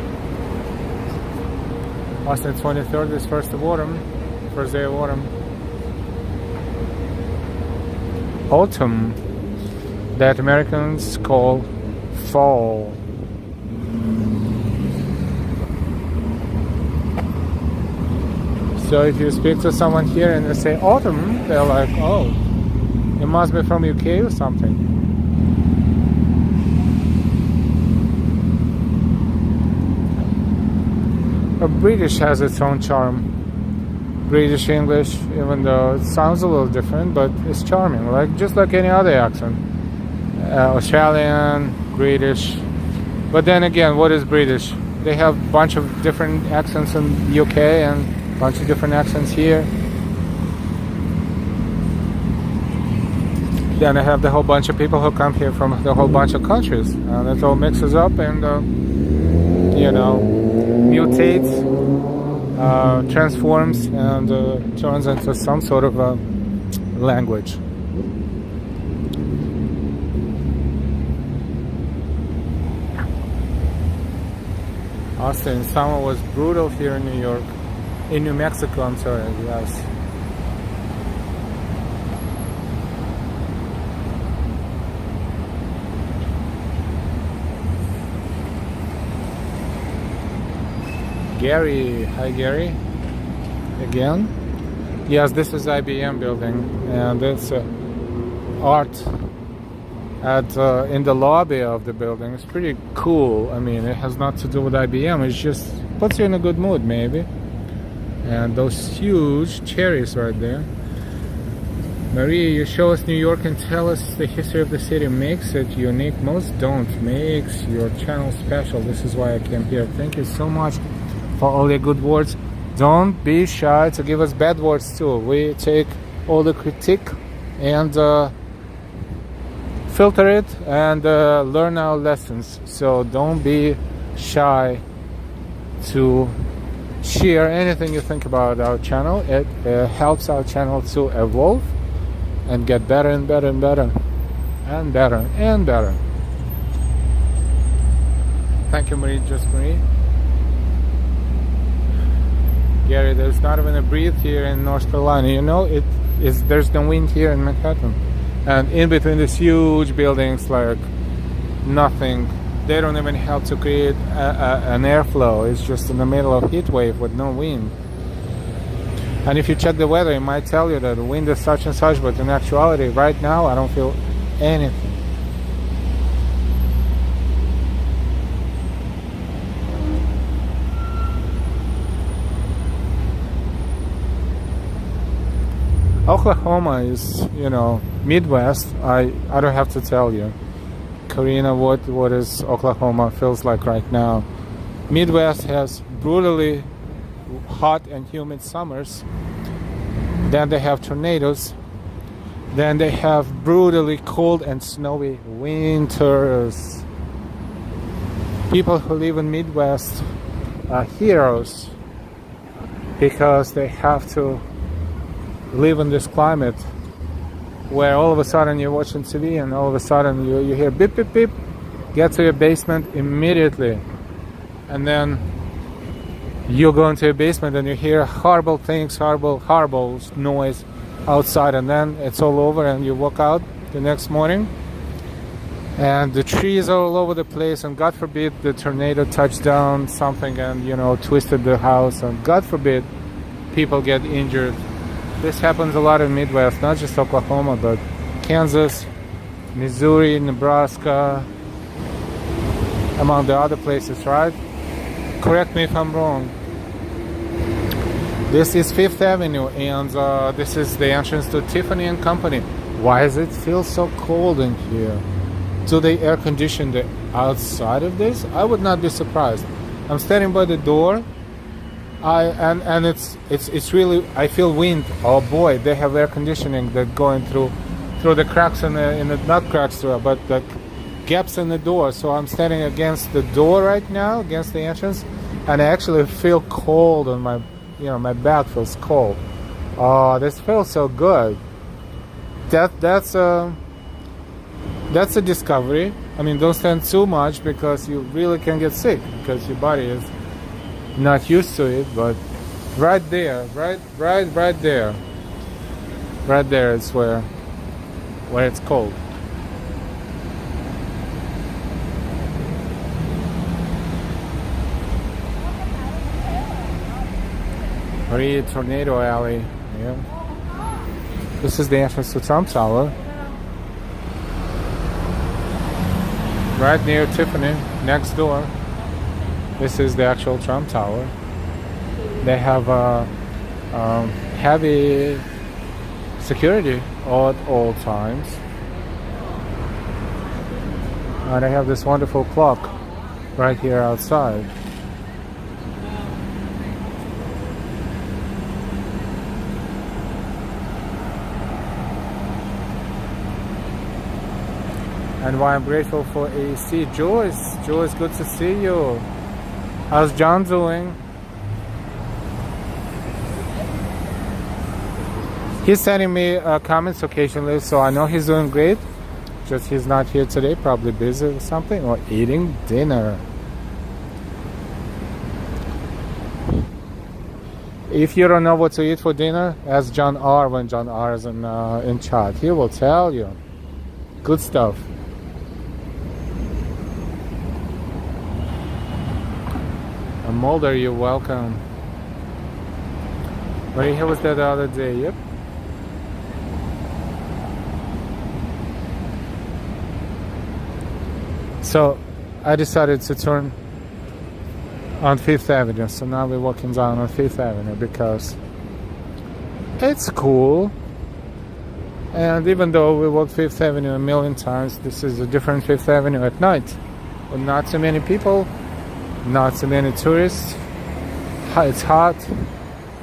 Austin 23rd is first day of autumn. Autumn, that Americans call fall. So if you speak to someone here and they say autumn, they're like, oh, it must be from UK or something. But British has its own charm. British English, even though it sounds a little different, but it's charming, just like any other accent. Australian, British. But then again, what is British? They have a bunch of different accents in the UK and a bunch of different accents here. Then I have the whole bunch of people who come here from the whole bunch of countries. And it all mixes up and, mutates, transforms, and turns into some sort of a language. Austin, summer was brutal here in New Mexico, I'm sorry, yes. Gary, hi Gary, again. Yes, this is IBM building, and it's art in the lobby of the building. It's pretty cool. I mean, it has nothing to do with IBM. It just puts you in a good mood, maybe. And those huge cherries right there. Maria, you show us New York and tell us the history of the city. Makes it unique. Most don't. Makes your channel special. This is why I came here. Thank you so much for all your good words. Don't be shy to give us bad words too. We take all the critique and filter it and learn our lessons. So don't be shy to share anything you think about our channel. It helps our channel to evolve and get better and better and better and better and better. Thank you, Marie. Just Marie. Gary, there's not even a breeze here in North Carolina. There's no wind here in Manhattan. And in between these huge buildings, nothing. They don't even help to create an airflow. It's just in the middle of heat wave with no wind. And if you check the weather, it might tell you that the wind is such and such, but in actuality, right now, I don't feel anything. Oklahoma is, Midwest. I don't have to tell you. Karina, what is Oklahoma feels like right now. Midwest has brutally hot and humid summers. Then they have tornadoes. Then they have brutally cold and snowy winters. People who live in Midwest are heroes because they have to live in this climate where all of a sudden you're watching TV and all of a sudden you hear beep beep beep, get to your basement immediately, and then you go into your basement and you hear horrible things, horrible noise outside, and then it's all over and you walk out the next morning and the trees are all over the place, and God forbid the tornado touched down something and twisted the house, and God forbid people get injured. This happens a lot in Midwest, not just Oklahoma, but Kansas, Missouri, Nebraska, among the other places, right? Correct me if I'm wrong. This is Fifth Avenue, and this is the entrance to Tiffany and Company. Why does it feel so cold in here? Do they air condition the outside of this? I would not be surprised. I'm standing by the door. And it's really, I feel wind. Oh boy, they have air conditioning that going through the cracks in the not cracks but the gaps in the door. So I'm standing against the door right now, against the entrance, and I actually feel cold on my my back feels cold. Oh, this feels so good. That's a discovery. I mean, don't stand too much because you really can get sick because your body is not used to it, but right there, right there, right there is where it's cold. Reed Tornado Alley. Yeah. This is the entrance to Trump Tower. Right near Tiffany, next door. This is the actual Trump Tower. They have heavy security at all times. And they have this wonderful clock right here outside. And why I'm grateful for AC. Joyce, good to see you. How's John doing? He's sending me comments occasionally, so I know he's doing great. Just he's not here today, probably busy with something or eating dinner. If you don't know what to eat for dinner, ask John R. when John R. is in chat. He will tell you. Good stuff. Mulder, you're welcome. Were you here with that the other day? Yep. So I decided to turn on 5th Avenue. So now we're walking down on 5th Avenue because it's cool. And even though we walked 5th Avenue a million times, this is a different 5th Avenue at night. With not so many people. Not so many tourists. It's hot.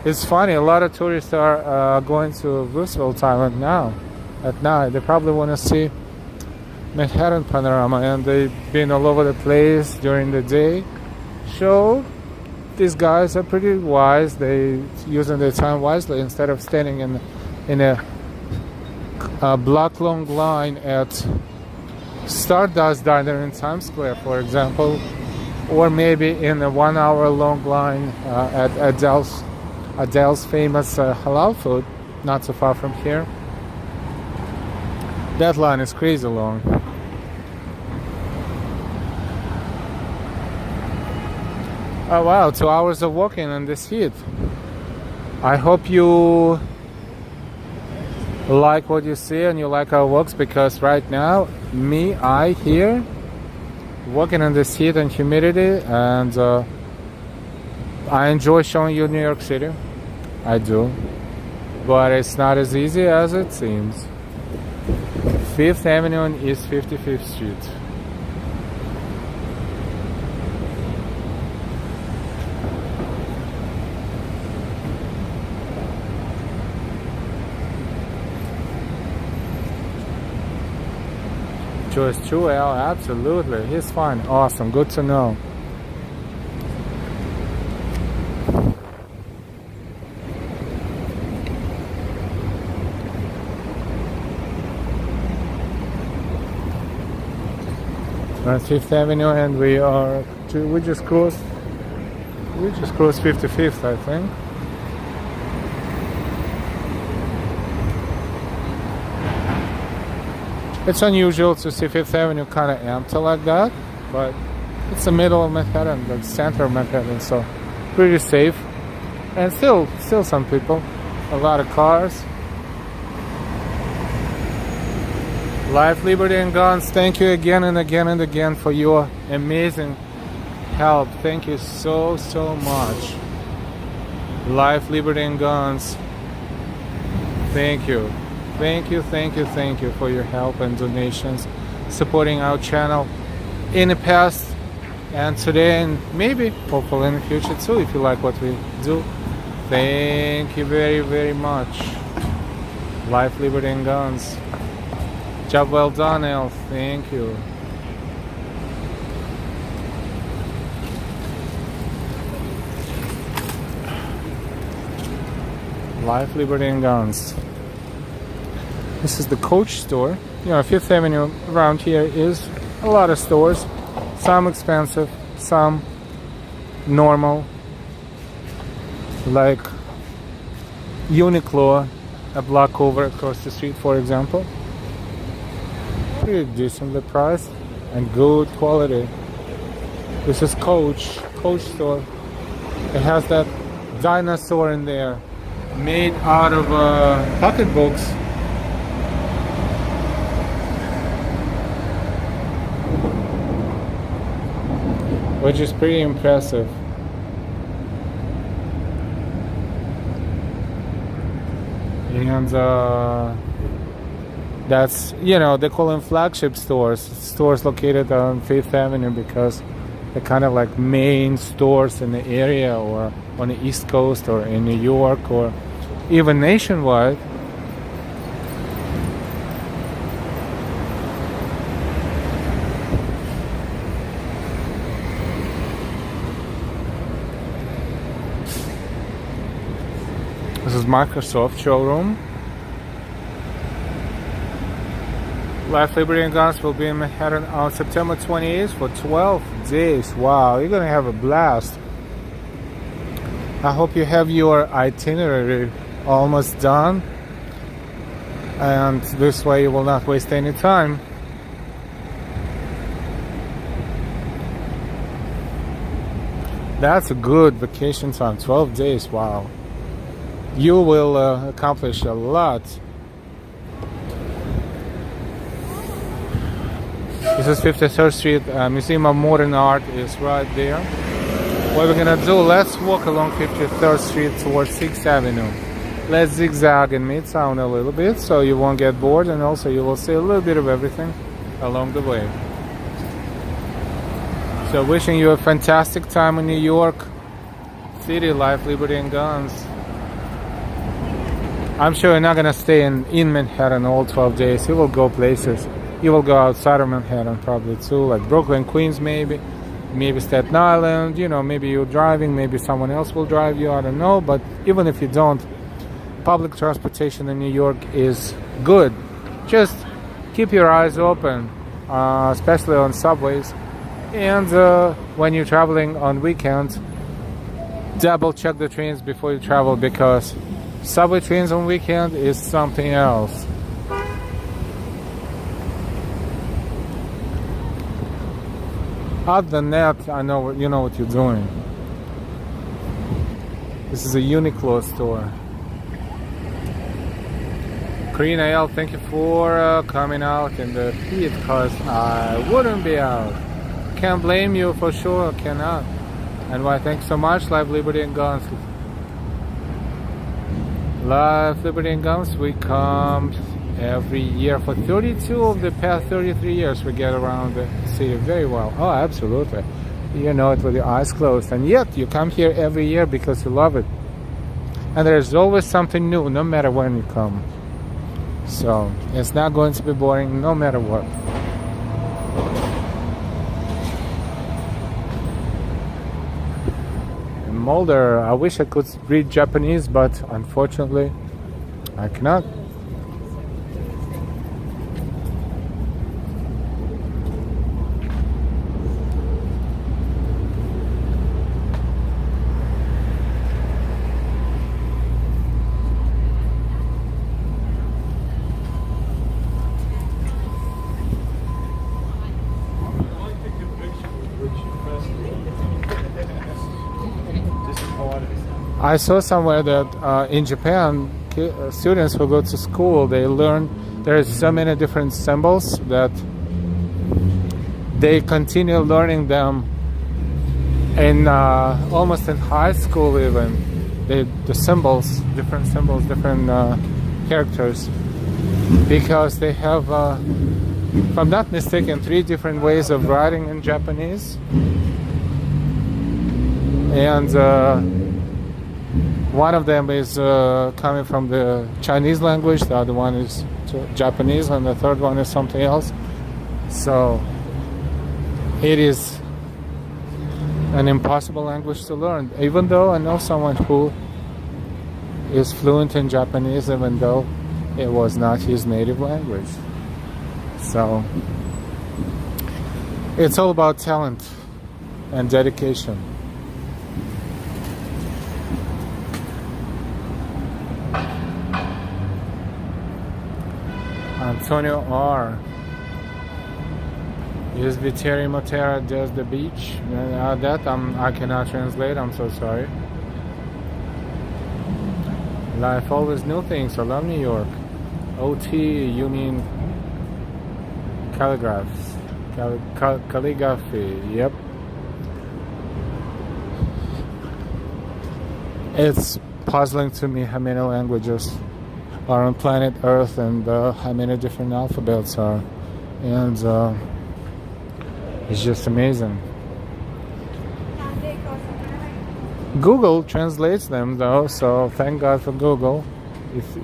It's funny, a lot of tourists are going to Roosevelt Island now at night. They probably want to see Manhattan panorama, and they've been all over the place during the day. So these guys are pretty wise. They using their time wisely instead of standing in a block long line at Stardust Diner in Times Square, for example. Or maybe in a 1 hour long line at Adele's famous halal food, not so far from here. That line is crazy long. Oh wow, 2 hours of walking in this heat. I hope you like what you see and you like our walks, because right now, I here walking in this heat and humidity, and I enjoy showing you New York City. I do. But it's not as easy as it seems. 5th Avenue and East 55th Street. Joyce Truel, absolutely. He's fine. Awesome. Good to know. We're on 5th Avenue and we just crossed 55th, I think. It's unusual to see 5th Avenue kind of empty like that, but it's the middle of Manhattan, the center of Manhattan, so pretty safe. And still some people, a lot of cars. Life, Liberty, and Guns, thank you again and again and again for your amazing help. Thank you so much. Life, Liberty, and Guns, thank you. Thank you for your help and donations, supporting our channel in the past and today, and maybe, hopefully in the future too, if you like what we do. Thank you very much. Life, Liberty, and Guns. Job well done, El. Thank you. Life, Liberty, and Guns. This is the Coach store. You know, 5th Avenue around here is a lot of stores. Some expensive, some normal, like Uniqlo, a block over across the street, for example. Pretty decently priced and good quality. This is Coach store. It has that dinosaur in there, made out of pocketbooks. Which is pretty impressive. And that's, you know, they call them flagship stores located on 5th Avenue because they're kind of like main stores in the area or on the East Coast or in New York or even nationwide. This is Microsoft showroom. Life, Liberty, and Guns will be in Manhattan on September 28th for 12 days. Wow, you're gonna have a blast. I hope you have your itinerary almost done, and this way you will not waste any time. That's a good vacation time, 12 days, wow. You will accomplish a lot. This is 53rd Street, Museum of Modern Art is right there. What we're gonna do, let's walk along 53rd Street towards 6th Avenue. Let's zigzag in Midtown a little bit so you won't get bored, and also you will see a little bit of everything along the way. So wishing you a fantastic time in New York City, Life, Liberty, and Guns. I'm sure you're not gonna stay in Manhattan all 12 days. You will go places. You will go outside of Manhattan probably too, like Brooklyn, Queens maybe Staten Island, you know, maybe you're driving, maybe someone else will drive you, I don't know. But even if you don't, public transportation in New York is good. Just keep your eyes open, especially on subways. And when you're traveling on weekends, double check the trains before you travel, because subway trains on weekend is something else. Other than that, I know you know what you're doing. This is a Uniqlo store. Karina L, thank you for coming out in the heat, because I wouldn't be out. Can't blame you for sure, cannot. And why, thanks so much. Life, Liberty, and Guns. Life, Liberty, and Guns, we come every year for 32 of the past 33 years. We get around the city very well. Oh, absolutely. You know it with your eyes closed. And yet you come here every year because you love it. And there's always something new, no matter when you come. So it's not going to be boring, no matter what. In Mulder, I wish I could read Japanese, but unfortunately, I cannot. I saw somewhere that in Japan, students who go to school, they learn there's so many different symbols that they continue learning them in almost in high school even. The symbols, different characters, because they have, if I'm not mistaken, 3 different ways of writing in Japanese. And one of them is coming from the Chinese language, the other one is Japanese, and the third one is something else. So it is an impossible language to learn, even though I know someone who is fluent in Japanese, even though it was not his native language. So it's all about talent and dedication. Antonio R. Is Viteri Motera just the beach? That I cannot translate, I'm so sorry. Life always new things. I love New York. OT, you mean calligraphs. Calligraphy, yep. It's puzzling to me how many languages are on planet Earth and how many different alphabets are. And it's just amazing. Google translates them though, so thank God for Google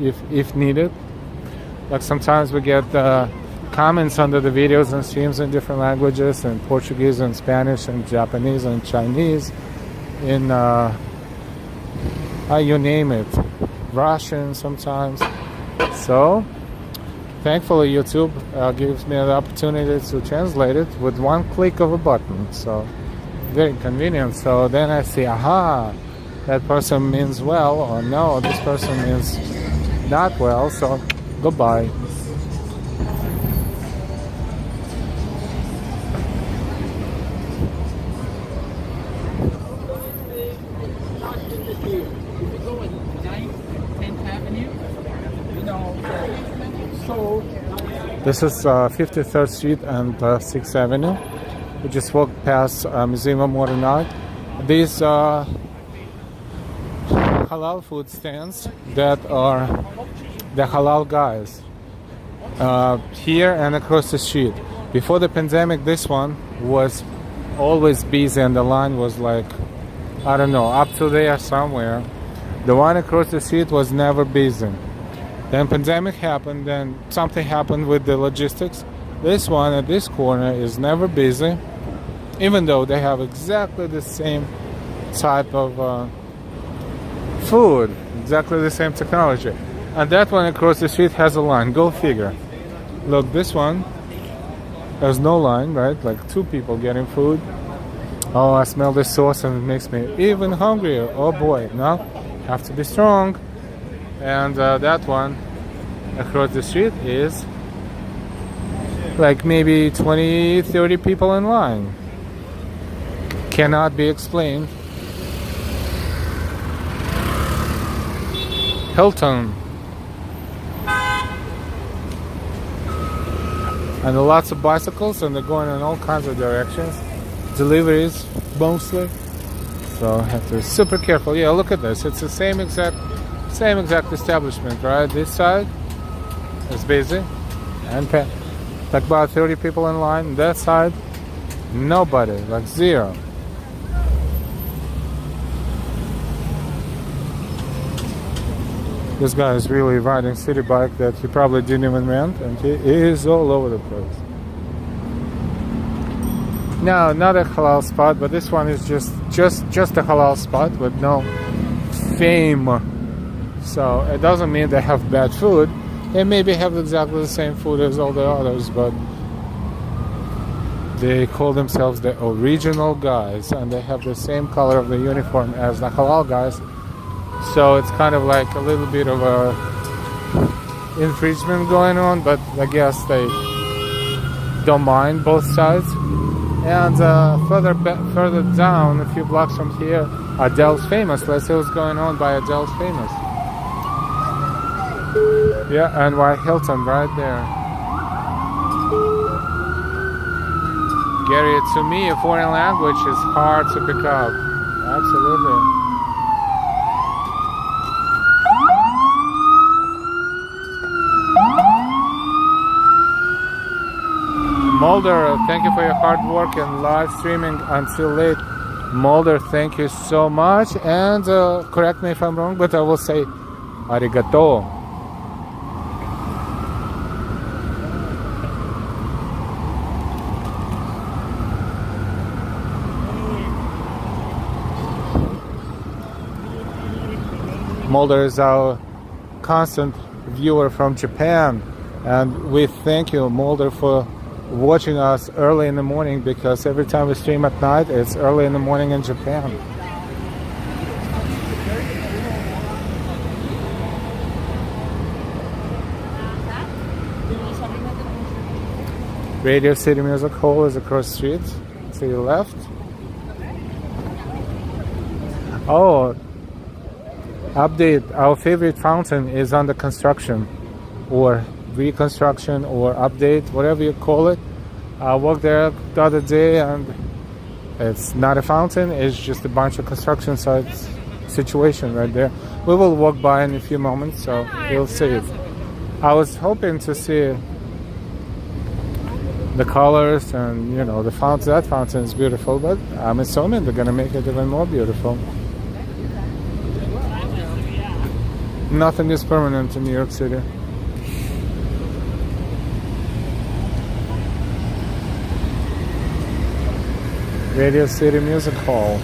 if needed. Like sometimes we get comments under the videos and streams in different languages, in Portuguese and Spanish and Japanese and Chinese, in you name it, Russian sometimes. So thankfully YouTube gives me the opportunity to translate it with one click of a button, so very convenient. So then I see, aha, that person means well, or no, this person means not well, so goodbye. This is 53rd Street and 6th Avenue. We just walked past Museum of Modern Art. These halal food stands that are the halal guys here and across the street. Before the pandemic, this one was always busy and the line was like, I don't know, up to there somewhere. The one across the street was never busy. Then pandemic happened, then something happened with the logistics. This one at this corner is never busy, even though they have exactly the same type of food, exactly the same technology. And that one across the street has a line, go figure. Look, this one has no line, right? Like two people getting food. Oh, I smell this sauce and it makes me even hungrier. Oh boy, now have to be strong. And that one across the street is like maybe 20-30 people in line. Cannot be explained. Hilton. And lots of bicycles, and they're going in all kinds of directions. Deliveries mostly. So I have to be super careful. Yeah, look at this. It's the same exact establishment, right? This side is busy and like about 30 people in line. That side, nobody, like zero. This guy is really riding city bike that he probably didn't even rent, and he is all over the place. No, not a halal spot, but this one is just a halal spot with no fame. So it doesn't mean they have bad food. They maybe have exactly the same food as all the others, but they call themselves the original guys, and they have the same color of the uniform as the halal guys. So it's kind of like a little bit of a infringement going on, but I guess they don't mind both sides. And further down, a few blocks from here, Adele's Famous. Let's see what's going on by Adele's Famous. Yeah, and by Hilton right there. Gary, to me, a foreign language is hard to pick up. Absolutely. Mulder, thank you for your hard work and live streaming until late. Mulder, thank you so much. And correct me if I'm wrong, but I will say arigato. Mulder is our constant viewer from Japan, and we thank you, Mulder, for watching us early in the morning, because every time we stream at night, it's early in the morning in Japan. Radio City Music Hall is across the street to your left. Oh, update, our favorite fountain is under construction or reconstruction or update, whatever you call it. I walked there the other day and it's not a fountain, it's just a bunch of construction sites situation right there. We will walk by in a few moments, so you'll see it. I was hoping to see the colors and, you know, the fountain. That fountain is beautiful, but I'm assuming they're gonna make it even more beautiful. Nothing is permanent in New York City. Radio City Music Hall.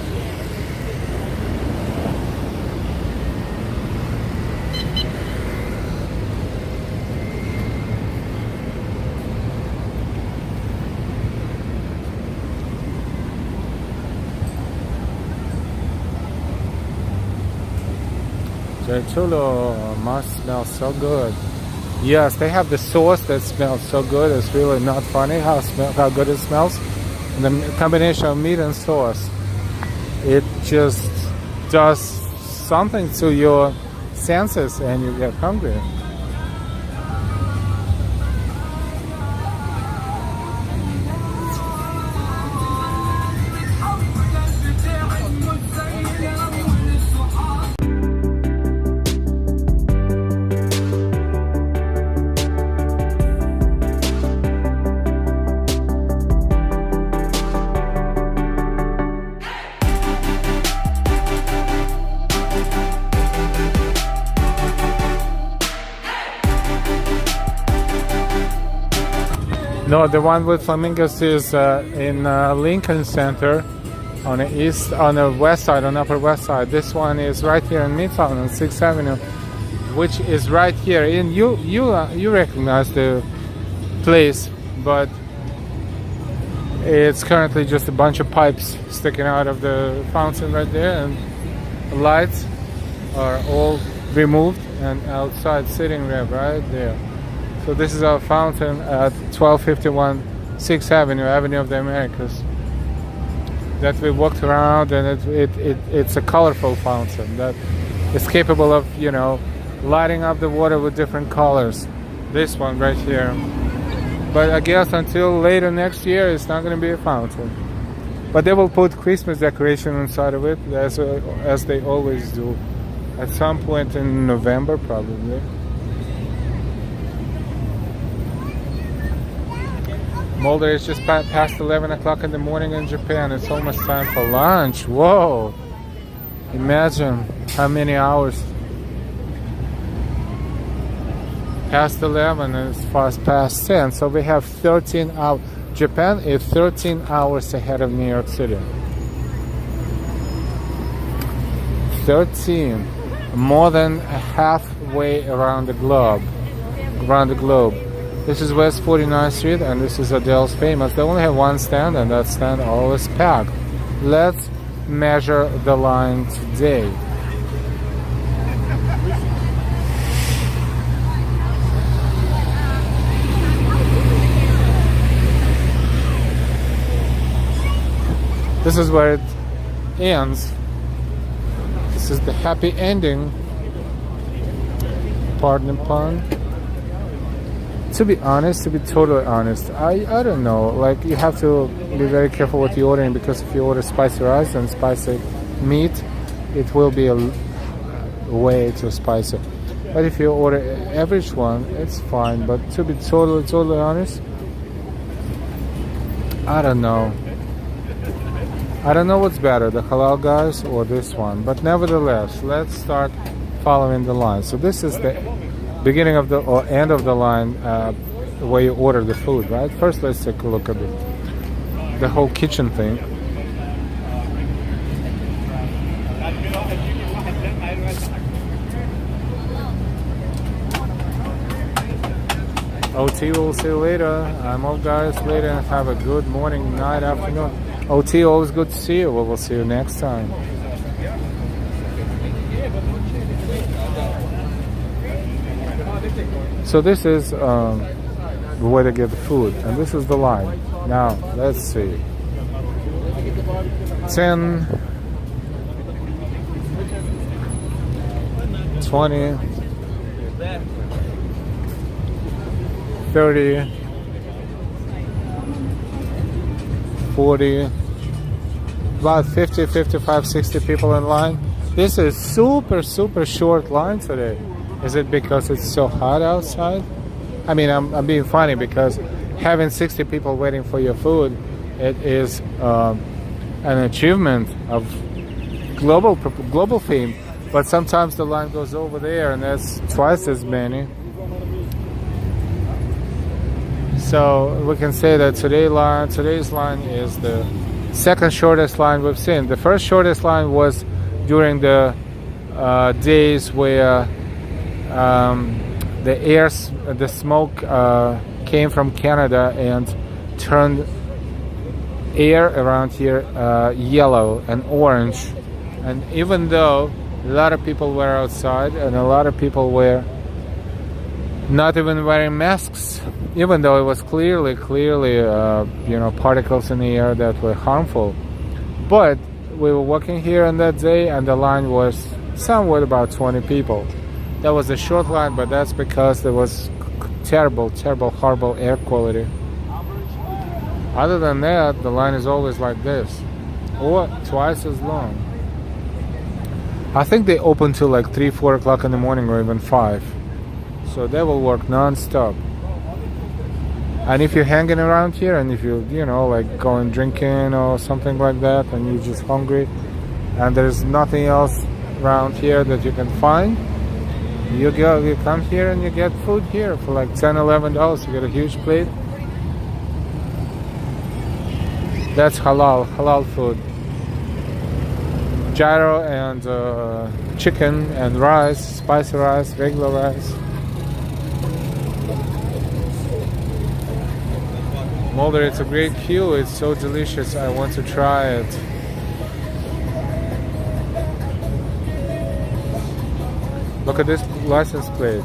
Chulo must smell so good. Yes, they have the sauce that smells so good. It's really not funny how good it smells. And the combination of meat and sauce, it just does something to your senses and you get hungry. No, the one with flamingos is in Lincoln Center on the west side, on Upper West Side. This one is right here in Midtown on 6th Avenue, which is right here. And you recognize the place, but it's currently just a bunch of pipes sticking out of the fountain right there, and the lights are all removed, and outside sitting there right there. So this is our fountain at 1251 6th Avenue, Avenue of the Americas, that we walked around, and it's a colorful fountain that is capable of, you know, lighting up the water with different colors. This one right here. But I guess until later next year, it's not going to be a fountain. But they will put Christmas decoration inside of it, as they always do, at some point in November probably. Mulder, it's just past 11 o'clock in the morning in Japan. It's almost time for lunch. Whoa! Imagine how many hours. Past 11 and it's fast past 10. So we have 13 hours. Japan is 13 hours ahead of New York City. 13. More than halfway around the globe. This is West 49th Street, and this is Adele's Famous. They only have one stand, and that stand always packed. Let's measure the line today. This is where it ends. This is the happy ending. Pardon the pun. To be honest, to be totally honest, I don't know. Like, you have to be very careful what you're ordering, because if you order spicy rice and spicy meat, it will be a way too spicy. But if you order average one, it's fine. But to be totally honest, I don't know. I don't know what's better, the halal guys or this one. But nevertheless, let's start following the line. So this is the beginning of the or end of the line where you order the food, right? First, let's take a look at the whole kitchen thing. OT, we'll see you later. I'm off, guys, later, and have a good morning, night, afternoon. OT, always good to see you. We'll see you next time. So this is where to get the food, and this is the line. Now let's see. 10, 20, 30, 40, about 50, 55, 60 people in line. This is super short line today. Is it because it's so hot outside? I mean, I'm being funny because having 60 people waiting for your food, it is an achievement of global fame. But sometimes the line goes over there, and that's twice as many. So we can say that today's line is the second shortest line we've seen. The first shortest line was during the days where the smoke came from Canada and turned air around here yellow and orange. And even though a lot of people were outside and a lot of people were not even wearing masks, even though it was clearly particles in the air that were harmful, but we were walking here on that day and the line was somewhat about 20 people. That was a short line, but that's because there was terrible, horrible air quality. Other than that, the line is always like this, or twice as long. I think they open till like 3, 4 o'clock in the morning, or even 5. So they will work non-stop. And if you're hanging around here, and if you like going drinking or something like that, and you're just hungry, and there's nothing else around here that you can find, you come here and you get food here for like $10, $11. You get a huge plate. That's halal food. Gyro and chicken and rice, spicy rice, regular rice. Mulder, it's a great queue. It's so delicious. I want to try it. Look at this license plate.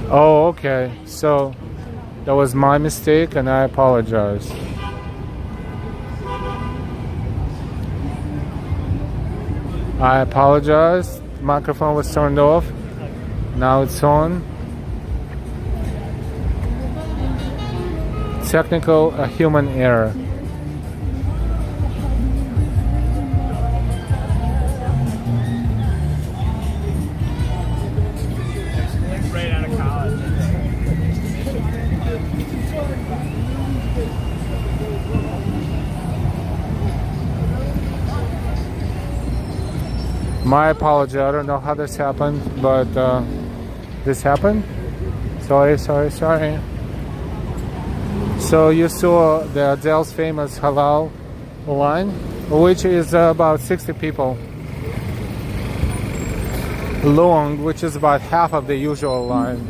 Oh, okay. So that was my mistake, and I apologize. I apologize. The microphone was turned off. Now it's on. Technical, a human error. Right out of college. My apology. I don't know how this happened, but this happened. Sorry. So you saw the Adele's famous halal line, which is about 60 people long, which is about half of the usual line.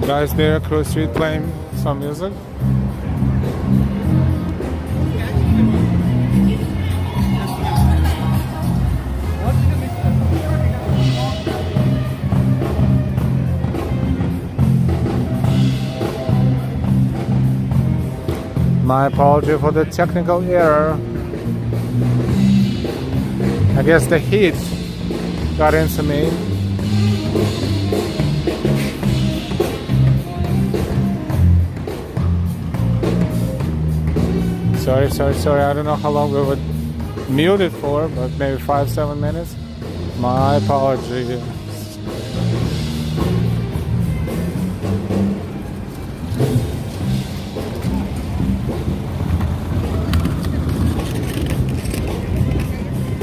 Guys there across the street playing some music. My apology for the technical error. I guess the heat got into me. Sorry. I don't know how long we would mute it for, but maybe 5-7 minutes. My apology.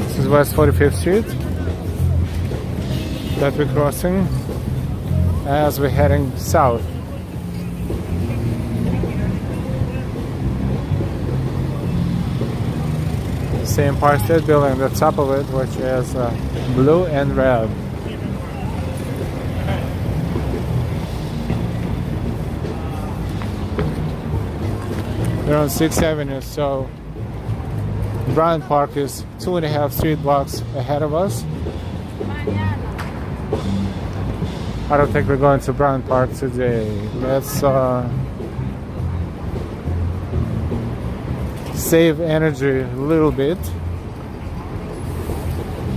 This is West 45th Street that we're crossing as we're heading south. Same Empire State Building, the top of it, which is blue and red. We're on 6th Avenue, so Bryant Park is 2.5 street blocks ahead of us. I don't think we're going to Bryant Park today. Let's save energy a little bit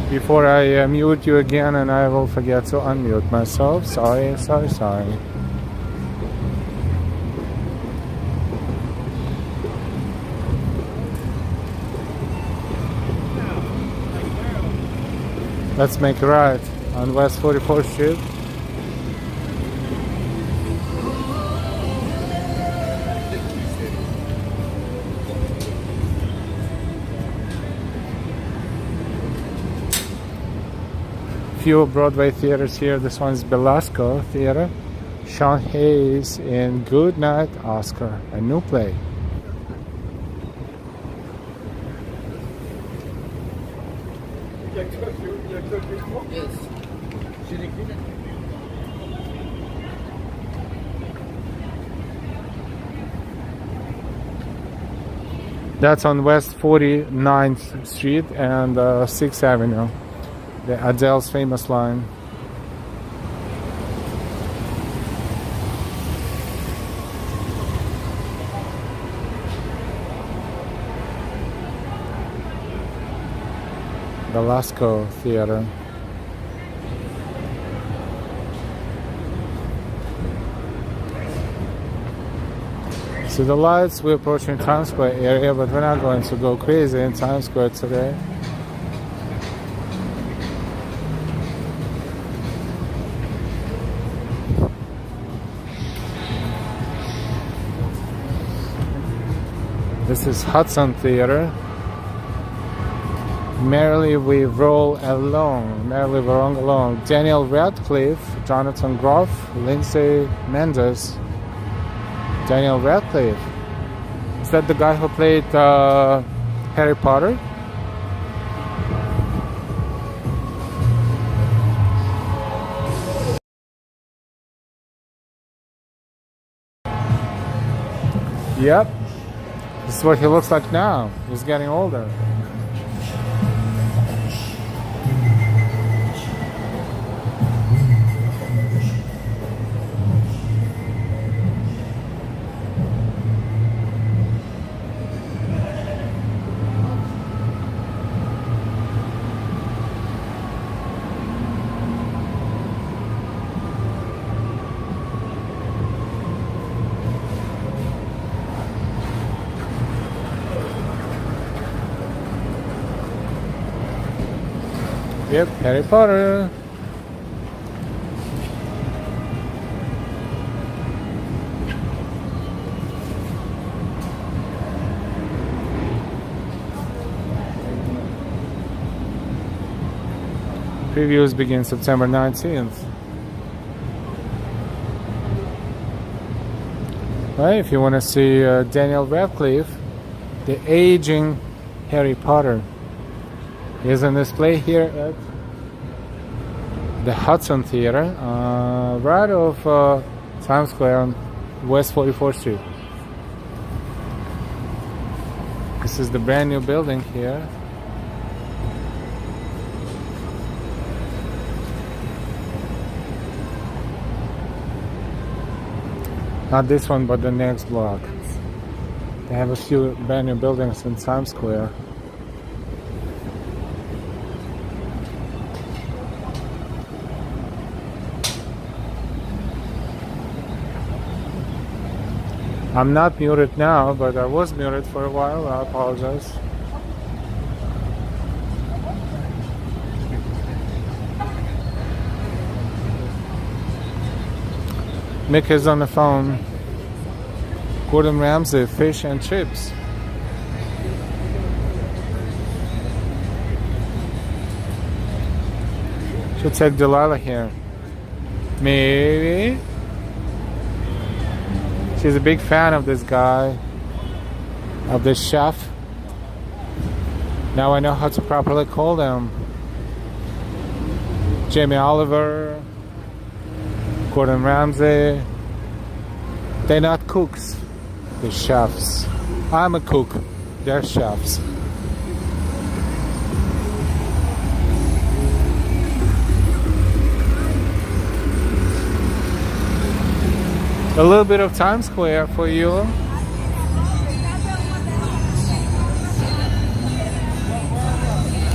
before I mute you again, and I will forget to unmute myself. Sorry. Let's make a right on West 44th Street. Few Broadway theaters here. This one's Belasco Theater. Sean Hayes in Good Night, Oscar, a new play. That's on West 49th Street and 6th Avenue. The Adele's famous line. Belasco Theater. So the lights, we're approaching Times Square area, but we're not going to go crazy in Times Square today. This is Hudson Theater. Merrily We Roll Along. Daniel Radcliffe, Jonathan Groff, Lindsay Mendes. Daniel Radcliffe. Is that the guy who played Harry Potter? Yep. This is what he looks like now. He's getting older. Yep, Harry Potter. Previews begin September 19th. Right, if you want to see Daniel Radcliffe, the aging Harry Potter, is on display here at the Hudson Theater, right off Times Square on West 44th Street. This is the brand new building here. Not this one, but the next block. They have a few brand new buildings in Times Square. I'm not muted now, but I was muted for a while. I apologize. Mick is on the phone. Gordon Ramsay, fish and chips. Should take Delilah here. Maybe. She's a big fan of this guy, of this chef. Now I know how to properly call them. Jamie Oliver, Gordon Ramsay. They're not cooks, they're chefs. I'm a cook, they're chefs. A little bit of Times Square for you.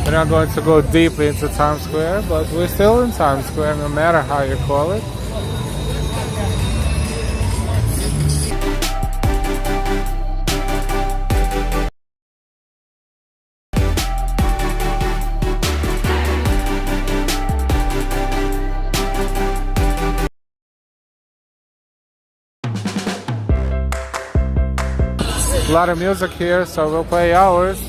We're not going to go deeply into Times Square, but we're still in Times Square no matter how you call it. A lot of music here, so we'll play ours.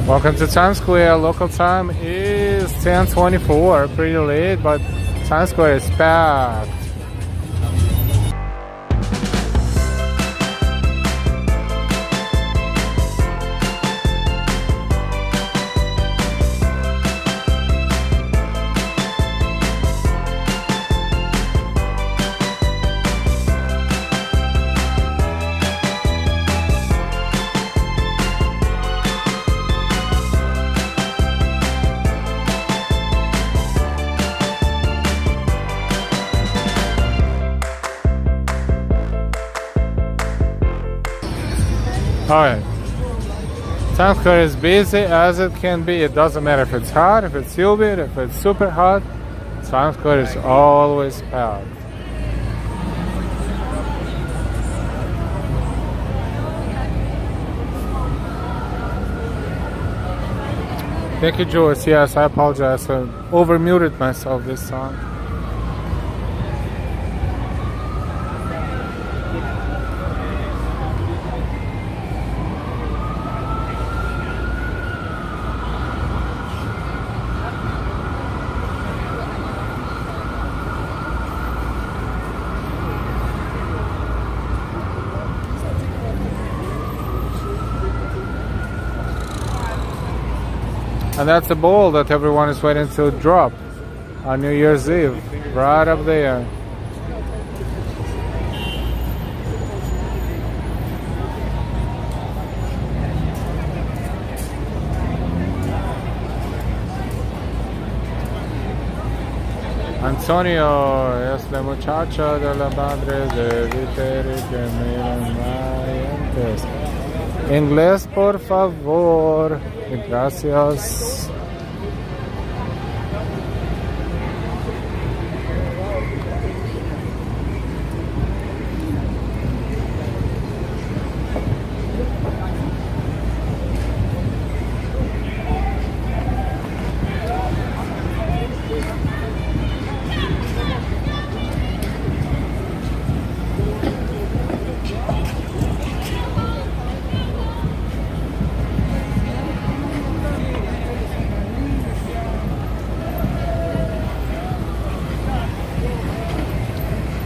Welcome to Times Square. Local time is 10:24. Pretty late, but Times Square is packed. Alright, Times Square is busy as it can be. It doesn't matter if it's hot, if it's humid, if it's super hot. Times Square is always packed. Thank you, Joyce. Yes, I apologize. I over-muted myself this time. And that's the ball that everyone is waiting to drop on New Year's Eve, right up there. Antonio es la muchacha de la madre de Viteri que miran mayentes. Inglés, por favor. Gracias.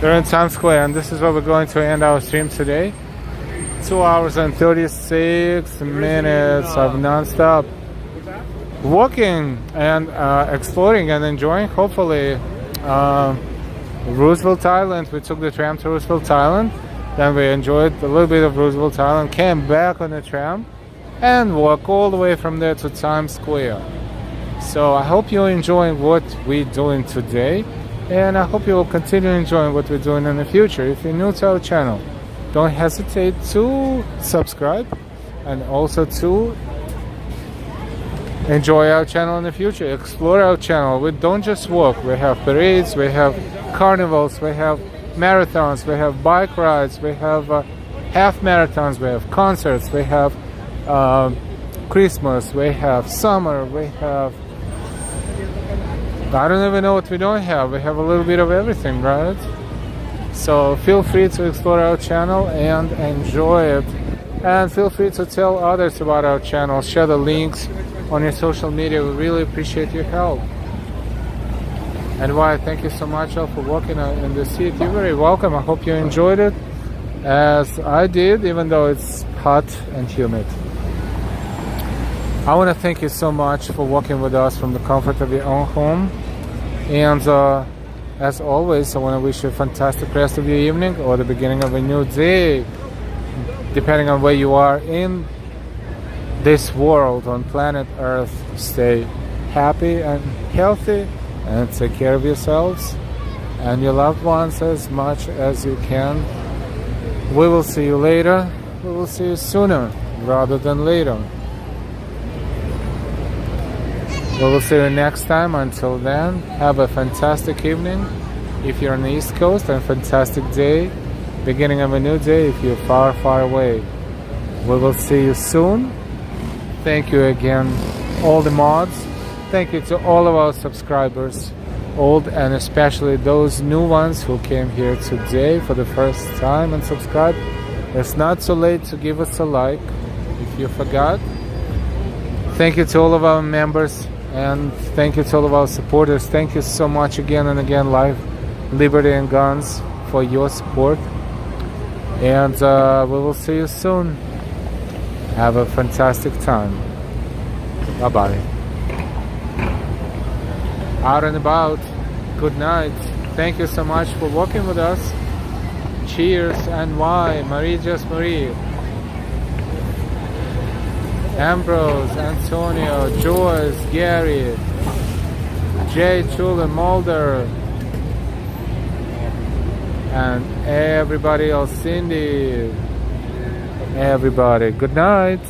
We're in Times Square, and this is where we're going to end our stream today. 2 hours and 36 minutes of non-stop walking and exploring and enjoying, hopefully, Roosevelt Island. We took the tram to Roosevelt Island, then we enjoyed a little bit of Roosevelt Island, came back on the tram, and walked all the way from there to Times Square. So I hope you're enjoying what we're doing today. And I hope you will continue enjoying what we're doing in the future. If you're new to our channel, don't hesitate to subscribe and also to enjoy our channel in the future. Explore our channel. We don't just walk. We have parades, we have carnivals, we have marathons, we have bike rides, we have half marathons, we have concerts, we have Christmas, we have summer, we have... I don't even know what we don't have. We have a little bit of everything, right? So feel free to explore our channel and enjoy it. And feel free to tell others about our channel. Share the links on your social media. We really appreciate your help. And why, thank you so much all for walking in the seat. You're very welcome. I hope you enjoyed it as I did, even though it's hot and humid. I want to thank you so much for walking with us from the comfort of your own home. And as always, I want to wish you a fantastic rest of your evening or the beginning of a new day, depending on where you are in this world on planet Earth. Stay happy and healthy and take care of yourselves and your loved ones as much as you can. We will see you later. We will see you sooner rather than later. We will see you next time. Until then, have a fantastic evening if you're on the East Coast, and a fantastic day, beginning of a new day if you're far, far away. We will see you soon. Thank you again, all the mods. Thank you to all of our subscribers, old and especially those new ones who came here today for the first time and subscribed. It's not too late to give us a like if you forgot. Thank you to all of our members. And thank you to all of our supporters. Thank you so much again and again, Life, Liberty and Guns, for your support. And we will see you soon. Have a fantastic time. Bye-bye. Out and about. Good night. Thank you so much for walking with us. Cheers and why. Marie Just Marie. Ambrose, Antonio, Joyce, Gary, Jay, Chula, Mulder, and everybody else, Cindy, everybody. Good night.